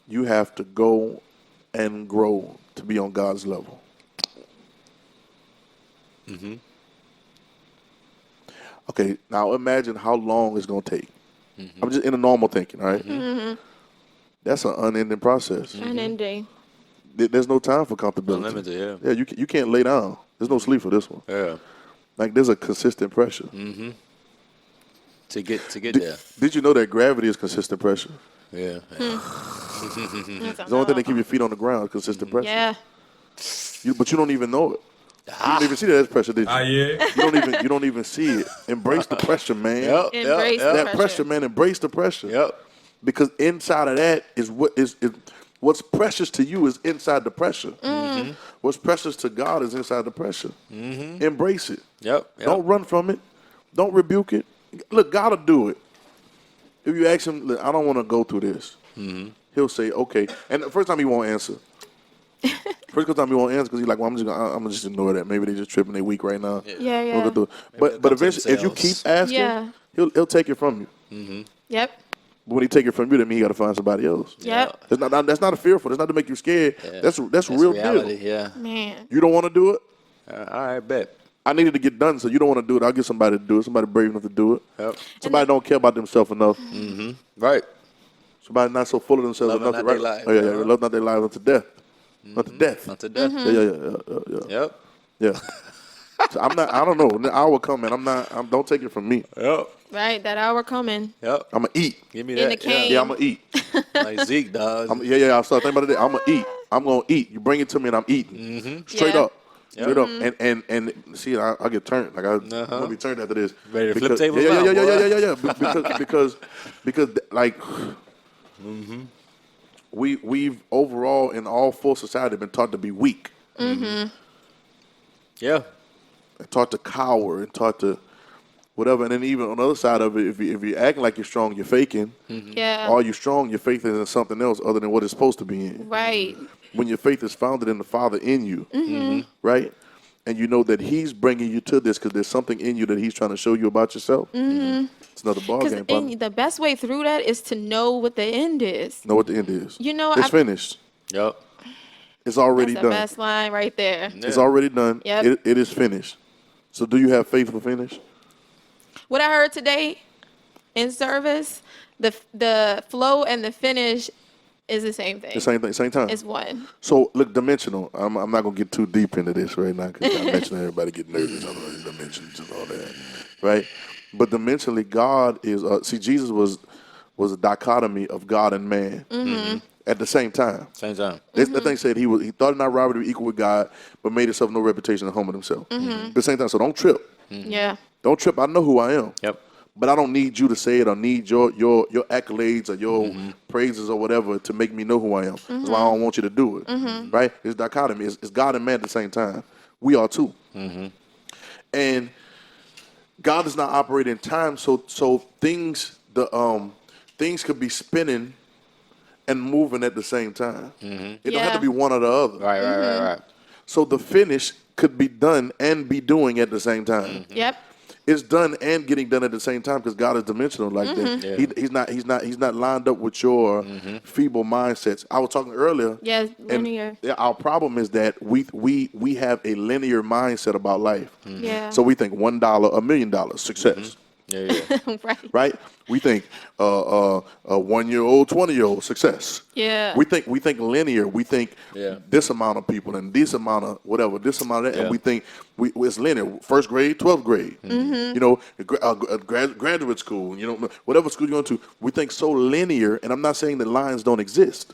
you have to go and grow to be on God's level. Okay, now imagine how long it's going to take. I'm just in a normal thinking, all right? That's an unending process. Unending. There's no time for comfortability. Unlimited, yeah. Yeah, you can't lay down. There's no sleep for this one. Yeah. Like there's a consistent pressure. To get there. Did you know that gravity is consistent pressure? Yeah. It's the only thing that keep your feet on the ground, consistent pressure. Yeah. But you don't even know it. You don't even see that as pressure, did you? Yeah. You don't even see it. Embrace the pressure, man. Embrace the That pressure, man. Embrace the pressure. Yep. Because inside of that is what's precious to you is inside the pressure. What's precious to God is inside the pressure. Embrace it. Yep. Don't run from it. Don't rebuke it. Look, God will do it. If you ask him, look, I don't want to go through this, he'll say, okay. And the first time he won't answer. First time he won't answer because he's like, well, I'm gonna just ignore that. Maybe they just tripping, they weak right now. Yeah, We'll yeah. go through it. But come to eventually, if you keep themselves. asking, Yeah. he'll take it from you. Yep. But when he take it from you, that means he got to find somebody else. Yep. That's not a fearful. That's not to make you scared. That's real reality, deal. yeah. Man. You don't want to do it. All right, bet. I needed to get done, so you don't want to do it. I'll get somebody to do it. Somebody brave enough to do it. Yep. Somebody don't care about themselves enough. Right. Somebody not so full of themselves Loving enough. not their life. Oh yeah, love not their lives unto death. Unto death. Unto death. Yeah. Yep. So I'm not. I don't know. The hour coming. Don't take it from me. Yep. Right. That hour coming. Yep. I'm gonna eat. Give me In that. the cane. Yeah, I'm gonna eat. Like Zeke does. I start thinking about it. I'm gonna eat. I'm gonna eat. You bring it to me, and I'm eating. Straight Yeah. up. Straight up. And see, I get turned. Like I'm gonna be turned after this. Ready to flip Because- tables Yeah, now, yeah. boy. Because like. We've overall in all full society been taught to be weak, Yeah. and taught to cower, and taught to whatever. And then even on the other side of it, if you're acting like you're strong, you're faking. Yeah. Or you're strong, your faith is in something else other than what it's supposed to be in. Right. When your faith is founded in the Father in you, right? And you know that He's bringing you to this because there's something in you that He's trying to show you about yourself. It's another ball game. partner. Because the best way through that is to know what the end is. Know what the end is. You know, it's finished. Yep. It's already That's the done. best line right there. It's already done. Yep. It is finished. So do you have faith for finish? What I heard today in service, the flow and the finish It's the same thing. The same thing, same time. It's one. So look, dimensional. I'm not gonna get too deep into this right now because I mentioned everybody get nervous on the dimensions and all that, right? But dimensionally, God is. See, Jesus was a dichotomy of God and man at the same time. Same time. That thing said he thought it not robbery to be equal with God, but made himself no reputation and humbled himself. At the same time, so don't trip. Yeah. Don't trip. I know who I am. Yep. But I don't need you to say it or need your accolades or your praises or whatever to make me know who I am. That's why I don't want you to do it. Right? It's dichotomy. It's God and man at the same time. We are too. And God does not operate in time, so things things could be spinning and moving at the same time. It don't have to be one or the other. Right. So the finish could be done and be doing at the same time. Yep. It's done and getting done at the same time because God is dimensional like that. Yeah. He's not lined up with your feeble mindsets. I was talking earlier. Yes, and linear. our problem is that we have a linear mindset about life. Yeah. So we think $1, $1 million, success. Yeah. Right. Right? We think a 1-year-old, 20-year-old, success. Yeah. We think linear. We think Yeah. this amount of people and this amount of whatever, this amount of that, Yeah. and we think it's linear. First grade, 12th grade. You know, graduate school. You know, whatever school you're going to. We think so linear, and I'm not saying that lines don't exist,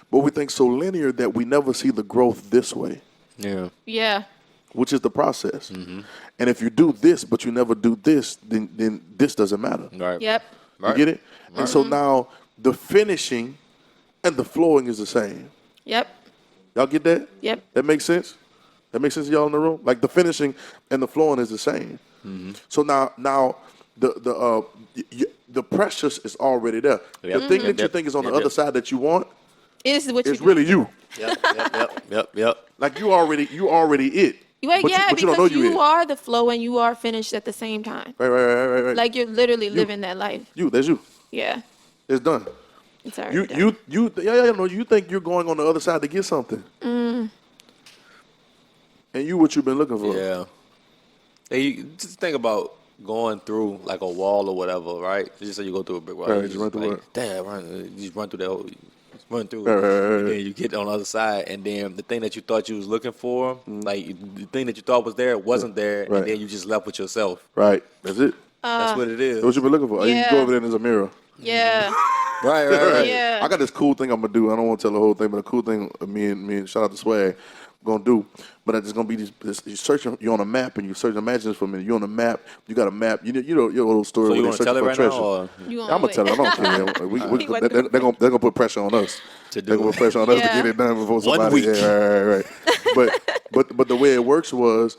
but we think so linear that we never see the growth this way, Yeah. Yeah. which is the process. And if you do this, but you never do this, then this doesn't matter. Right. Yep. You get it? And so now the finishing and the flowing is the same. Yep. Y'all get that? Yep. That makes sense? That makes sense to y'all in the room? Like the finishing and the flowing is the same. So now the precious is already there. Yep. The thing that you Yep. think is on the Yep. other side that you want It is what you is do. really you. Yep. Like you already it. Well, but yeah, you don't know because you it. are the flow and you are finished at the same time. Right. Like you're literally living that life. That's you. Yeah. It's done. It's already done. You think you're going on the other side to get something. And you what you've been looking for. Yeah. Hey, you just think about going through like a wall or whatever, right? Just say you go through a brick wall. Right, you just run through like, it. damn, you just run through that whole. Run through, Right. and then you get on the other side, and then the thing that you thought you was looking for, like the thing that you thought was there, wasn't there, Right. and then you just left with yourself. Right. That's it. That's what it is. That's what you've been looking for. You Yeah. can go over there and there's a mirror. Yeah. Right. Yeah. I got this cool thing I'm gonna do. I don't want to tell the whole thing, but a cool thing me and shout out to Swag gonna do. But it's gonna be this you searching. You're on a map and you search. Imagine this for a minute. You're on a map. You got a map. You know your little story. So where you they want to tell searching it for right treasure. now, or You I'm gonna tell them. I don't care. They're gonna put pressure on us. To do They're gonna it. put pressure on us to Yeah. get it done before One somebody. week. Yeah, right. But the way it works was.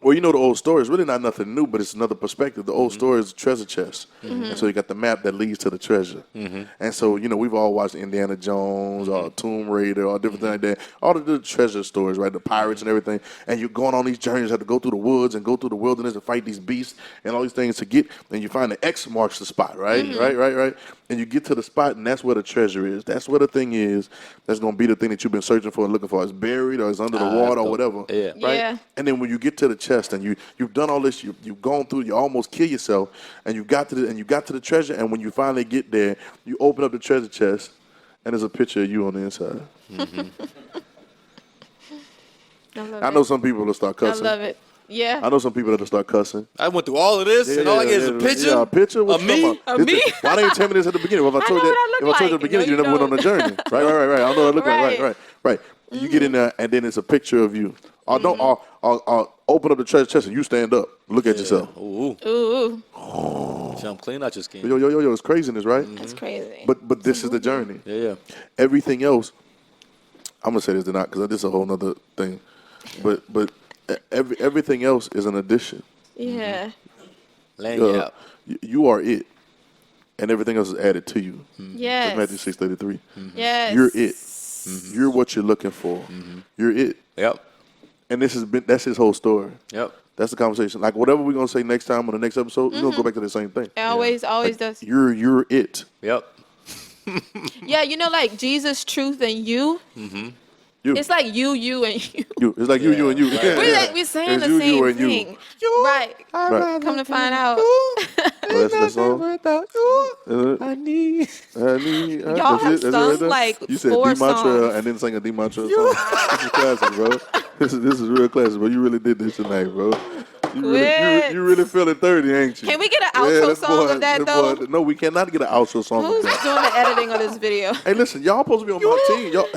Well, you know the old story is really not nothing new, but it's another perspective. The old story is a treasure chest, and so you got the map that leads to the treasure. And so we've all watched Indiana Jones or Tomb Raider or different things like that. All the treasure stories, right? The pirates and everything. And you're going on these journeys, have to go through the woods and go through the wilderness and fight these beasts and all these things to get. And you find the X marks the spot, right? Right. And you get to the spot, and that's where the treasure is. That's where the thing is. That's gonna be the thing that you've been searching for and looking for. It's buried or it's under the water or whatever. Yeah. Right. Yeah. And then when you get to the chest and you've done all this, you've gone through, you almost kill yourself, and you got to the treasure, and when you finally get there, you open up the treasure chest, and there's a picture of you on the inside. I know some people will start I cussing. love it. Yeah. I know some people that'll start cussing. I went through all of this, and all I get is a picture. Yeah, a picture. What of you me. talking about? Of me? Why didn't you tell me this at the beginning? Well, if I told know you, what I if look I told you at the like. beginning, No, you you never went on the journey. Right. I don't know what I look like. Right. You get in there, and then it's a picture of you. Or don't. Or open up the treasure chest, and you stand up. Look at yourself. Ooh. Ooh. Jump clean out your skin. Yo, it's craziness, right? That's crazy. But this is the journey. Yeah. Everything else, I'm gonna say this or not because this is a whole nother thing. But everything else is an addition. Yeah. Laying you out. You are it, and everything else is added to you. Yes. That's Matthew 6:33. Yes. You're it. You're what you're looking for. You're it. Yep. And that's his whole story. Yep. That's the conversation. Like whatever we're gonna say next time on the next episode, we're gonna go back to the same thing. It always does. You're it. Yep. Yeah, like Jesus, truth, and you. You. It's like you, and you. You. It's like you, and you. We're saying It's the same and thing. You. Right. Right. Come to find out. That's all. I need. Y'all have That's it sung right there? like You said 4 D Montreal songs. and then sang a D Montreal song. This is classic, bro. This is real classic, bro. You really did this tonight, bro. You really feeling 30, ain't you? Can we get an outro song of that, though? No, we cannot get an outro song Who's of that. doing the editing of this video? Hey, listen, y'all supposed to be on my team. Y'all,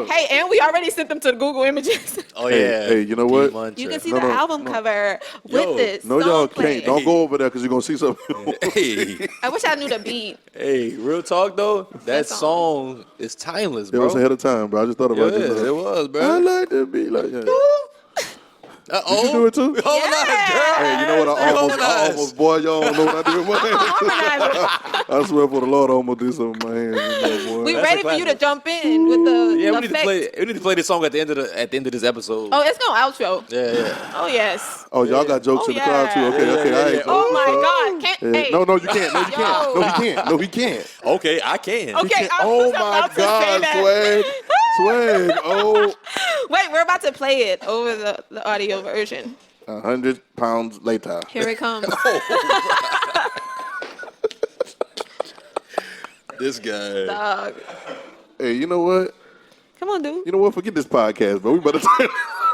Hey, and we already sent them to the Google Images. Oh yeah. Hey, you know what? You can see the album cover with this. No, song y'all playing. can't. Don't go over there because you're going to see something. Hey, I wish I knew the beat. hey, real talk though. That song is timeless, It bro. was ahead of time, bro. I just thought about Yeah, this. it was, bro. I like to be like that. Uh-oh. Did you do it too? Harmonize, girl. Hey, you know what? I almost, boy, y'all don't know what I did with my hands. Harmonizer. I swear for the Lord, I almost did something with my hands. You know, boy. We That's ready a for you to classic. jump in with the Yeah, we need to effect. play. We need to play this song at the end of this episode. Oh, it's no outro. Yeah. Oh, yes. Oh, y'all got jokes Oh, in the crowd too. yeah. Okay, all right. Oh, my God. Can't, Yeah. hey. No, you can't. No, you can't. Yo. No, he can't. No, he can't. Okay, I can. Okay, I Oh was my about to say God, that. swag. Oh, Wait, we're about to play it over the audio version. 100 pounds later. Here it comes. This guy. Dog. Hey, you know what? Come on, dude. You know what? Forget this podcast, bro. We better turn.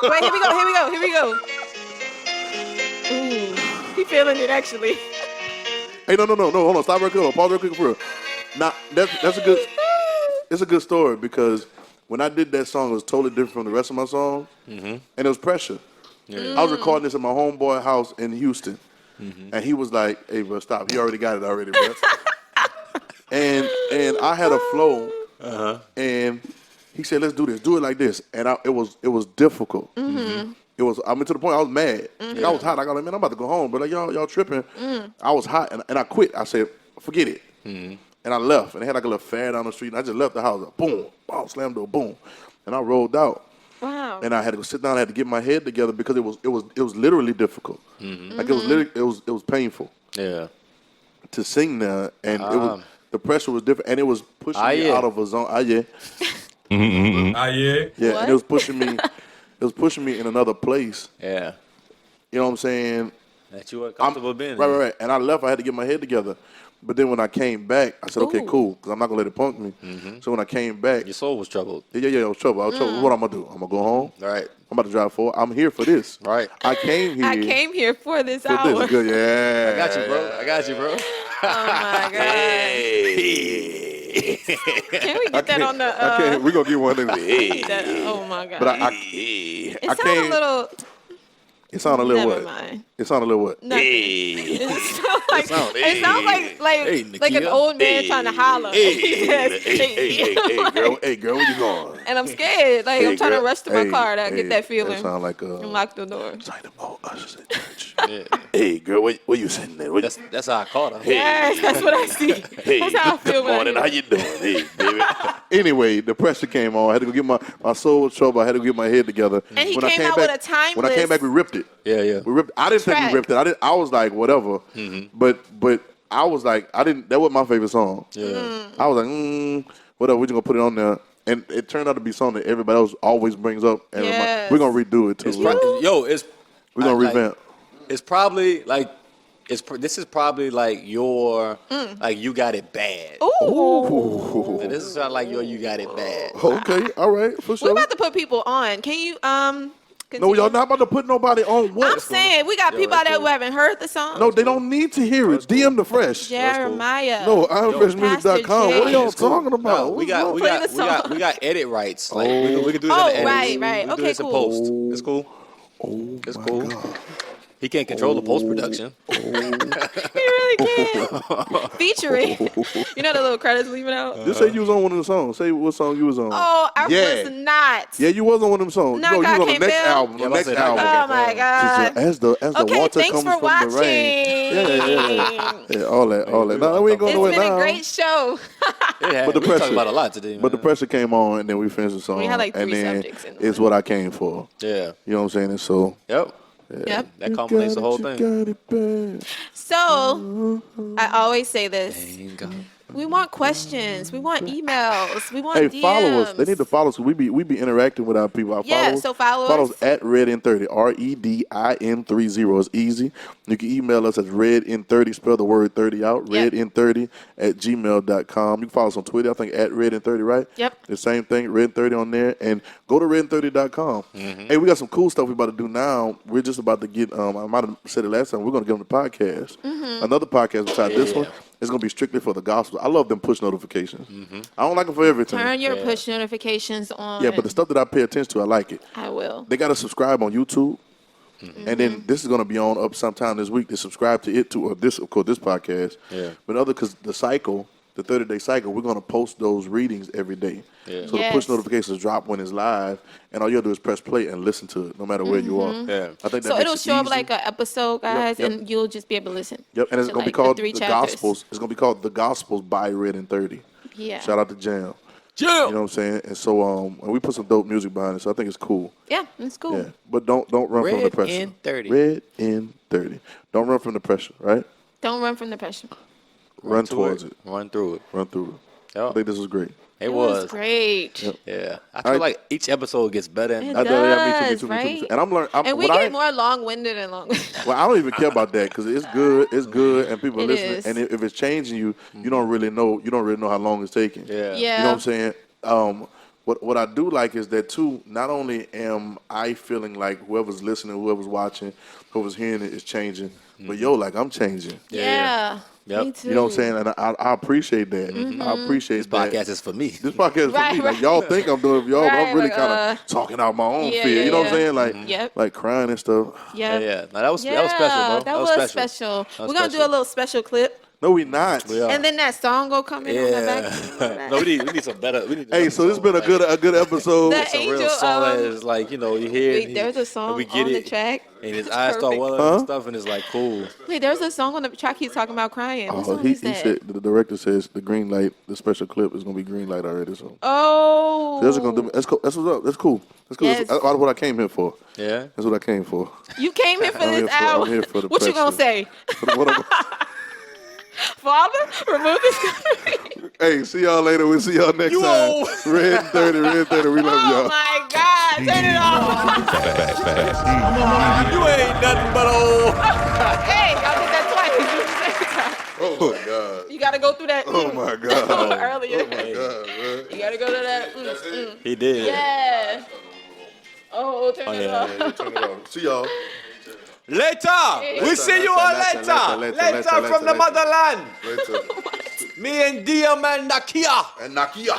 Wait, here we go. Ooh, he feeling it actually. Hey, no. Hold on. Stop real quick. Pause real quick for real. Now, that's a good. It's a good story because when I did that song, it was totally different from the rest of my songs, and it was pressure. Yeah. I was recording this at my homeboy house in Houston, and he was like, "Hey, bro, stop! You already got it already, bro." and I had a flow, and he said, "Let's do this. Do it like this." And it was difficult. It was. I mean, to the point I was mad. I was hot. I got like, man, I'm about to go home, but like y'all tripping. I was hot, and I quit. I said, forget it. And I left, and they had like a little fair down the street, and I just left the house. Boom, slam door, boom, and I rolled out. Wow. And I had to go sit down. I had to get my head together because it was literally difficult. Like it was painful Yeah. to sing there, and it was the pressure was different, and it was pushing me out of a zone. Yeah, What? and it was pushing me. It was pushing me in another place. Yeah. You know what I'm saying? That you were comfortable being. Right. And I left. I had to get my head together. But then when I came back, I said, okay, Ooh. cool, because I'm not going to let it punk me. So when I came back, Your soul was troubled. yeah, I was trouble. What I'm going to do? I'm going to go home. All right. I'm about to drive forward. I'm here for this. Right. I came here. I came here for this for hour. this. Good, yeah. I got you, bro. I got you, bro. Oh my God. Can we get that on the? I can't. We're going to get one of them. that- oh my God. But I it I sounds a can't. little. It sounded a little Never what? mind. It sounded a little what? Nothing. It sounds like like an Nakia. old man trying to holler. He says, Hey, girl, where you going? And I'm scared. Like I'm trying to girl. rush to my Hey, car to hey, get that feeling. That sound like And lock the door. it's like them old ushers in church. Yeah. Hey, girl, where you sitting there? That's how I caught her. Yes, that's what I see. That's how I feel. When I hear you doing? Hey, baby. Anyway, the pressure came on. I had to go get my soul was trouble. I had to get my head together. And he When I came out with a When I came timeless- back, we ripped it. Yeah. We ripped. I didn't think Track. we ripped it. I was like, whatever. But I was like, I didn't. That wasn't my favorite song. Yeah. I was like, whatever. We're just gonna put it on there. And it turned out to be something that everybody else always brings up. And Yes. we're gonna redo it too. It's We're gonna revamp. It's probably like this is probably like your like you got it bad. Ooh. And this is not like your you got it bad. Okay, all right, for We're sure. about to put people on. Can you No, continue? y'all not about to put nobody on what? I'm saying we got people out there who haven't heard the song. No, they don't need to hear it. DM the fresh. Jeremiah. No, IamFreshMusic.com. Pastor What are y'all J. talking about? No, we got Play the song. we got edit rights. Like we can do this Oh, in the edit. right. We can do Okay, this in cool. post. It's cool. It's cool. He can't control the post production. He really can. Featuring. You know the little credits leaving out? Just say you was on one of the songs. Say what song you was on. Oh, I Yeah. was not. Yeah, you was on one of them songs. Knock you was Out on the Can't next Fail? album. Yeah, The next I said Knock album. Out Oh my God. As the Okay, water thanks comes for from watching. the rain. Yeah, all that. No, we ain't going It's nowhere been now. a great show. But the we pressure- talking about a lot today, man. But the pressure came on, and then we finished the song. We had like and 3 then subjects in the it's what I came for. Yeah. You know what I'm saying? And so Yep. Yep. That culminates the whole thing. So, I always say this. We want questions. We want emails. We want Hey, DMs. follow us. They need to follow us. We be interacting with our people. So follow Follow us. us at RedIn30. RedIn30. It's easy. You can email us at RedIn30. Spell the word 30 out. Yep. RedIn30@gmail.com. You can follow us on Twitter. I think at RedIn30, right? Yep. The same thing. RedIn30 on there. And go to RedIn30.com. Hey, we got some cool stuff we about to do now. We're just about to get. I might have said it last time. We're going to get on the podcast. Another podcast besides this one. It's going to be strictly for the gospel. I love them push notifications. I don't like them for everything. Turn your push notifications on. Yeah, but the stuff that I pay attention to, I like it. I will. They got to subscribe on YouTube. And then this is going to be on up sometime this week to subscribe to it too, or this, of course, this podcast. Yeah. But because the cycle, the 30-day cycle, we're going to post those readings every day. Yeah. So the push notifications drop when it's live, and all you have to do is press play and listen to it, no matter where you are. Yeah. I think that So makes it'll it show up easy. like an episode, guys, Yep. and you'll just be able to listen. Yep, and it's to, going to be like, called three the chapters. Gospels. It's going to be called the Gospels by RedIn30. Yeah. Shout out to Jam. Jam. You know what I'm saying? And so and we put some dope music behind it, so I think it's cool. Yeah, it's cool. Yeah, but don't run from the pressure. RedIn30. RedIn30. Don't run from the pressure, right? Don't run from the pressure. Run towards it. Run through it. Run through it. Yep. I think this was great. It was was. great. Yep. Yeah. I feel like each episode gets better and It better. Me too. right? And I'm learning. And we get more long-winded and long-winded. Well, I don't even care about that because it's good. It's good, and people It listening. is. And if it's changing you, you don't really know. You don't really know how long it's taking. Yeah. Yeah. You know what I'm saying? What I do like is that too. Not only am I feeling like whoever's listening, whoever's watching, whoever's hearing it is changing, but like I'm changing. Yeah. Yep. Me too. You know what I'm saying? And I appreciate that. I appreciate This that. podcast is for me. This podcast is for Right, me. Like, right. y'all think I'm doing it for y'all, but I'm Right, really like, kind of talking out my own yeah, fear. yeah, You know what I'm yeah. saying? Like, Yep. like crying and stuff. Yeah. Yeah. No, that was special, bro. That was special. That was We're going to do a special. little special clip. No, we not. We are. And then that song will come in on the back. Yeah. No, we need some better. We need Hey, so this has been a good episode. The some real Angel, song that is like, you know, you hear it. Wait, there's a song and we get on the it, track. and his It's eyes start perfect. welling Huh? and stuff, and it's like cool. Wait, there's a song on the track he's talking about crying. What song he is that? said the director says the green light, the special clip is gonna be green light already. So Oh. that's gonna do. That's cool. That's what's up. That's cool. That's cool. Yes. That's what I came here for. Yeah. That's what I came for. You came here for I'm this here for- hour. I'm here for the What you gonna pressure. say? What am- Father, remove this. hey, see y'all later. We'll see y'all next You time. old. RedIn30. We love Oh y'all. my God! Turn it off. You ain't nothing but old. Hey, y'all did that twice. Oh my God. You gotta go through that. Oh my God. Earlier. Oh my God, man. You gotta go to that. He did. Yeah. Oh, turn it off. Yeah, turn it off. See y'all. Later. We see you all later. Later from the motherland. Later. Me and Diam and Nakia. And Nakia.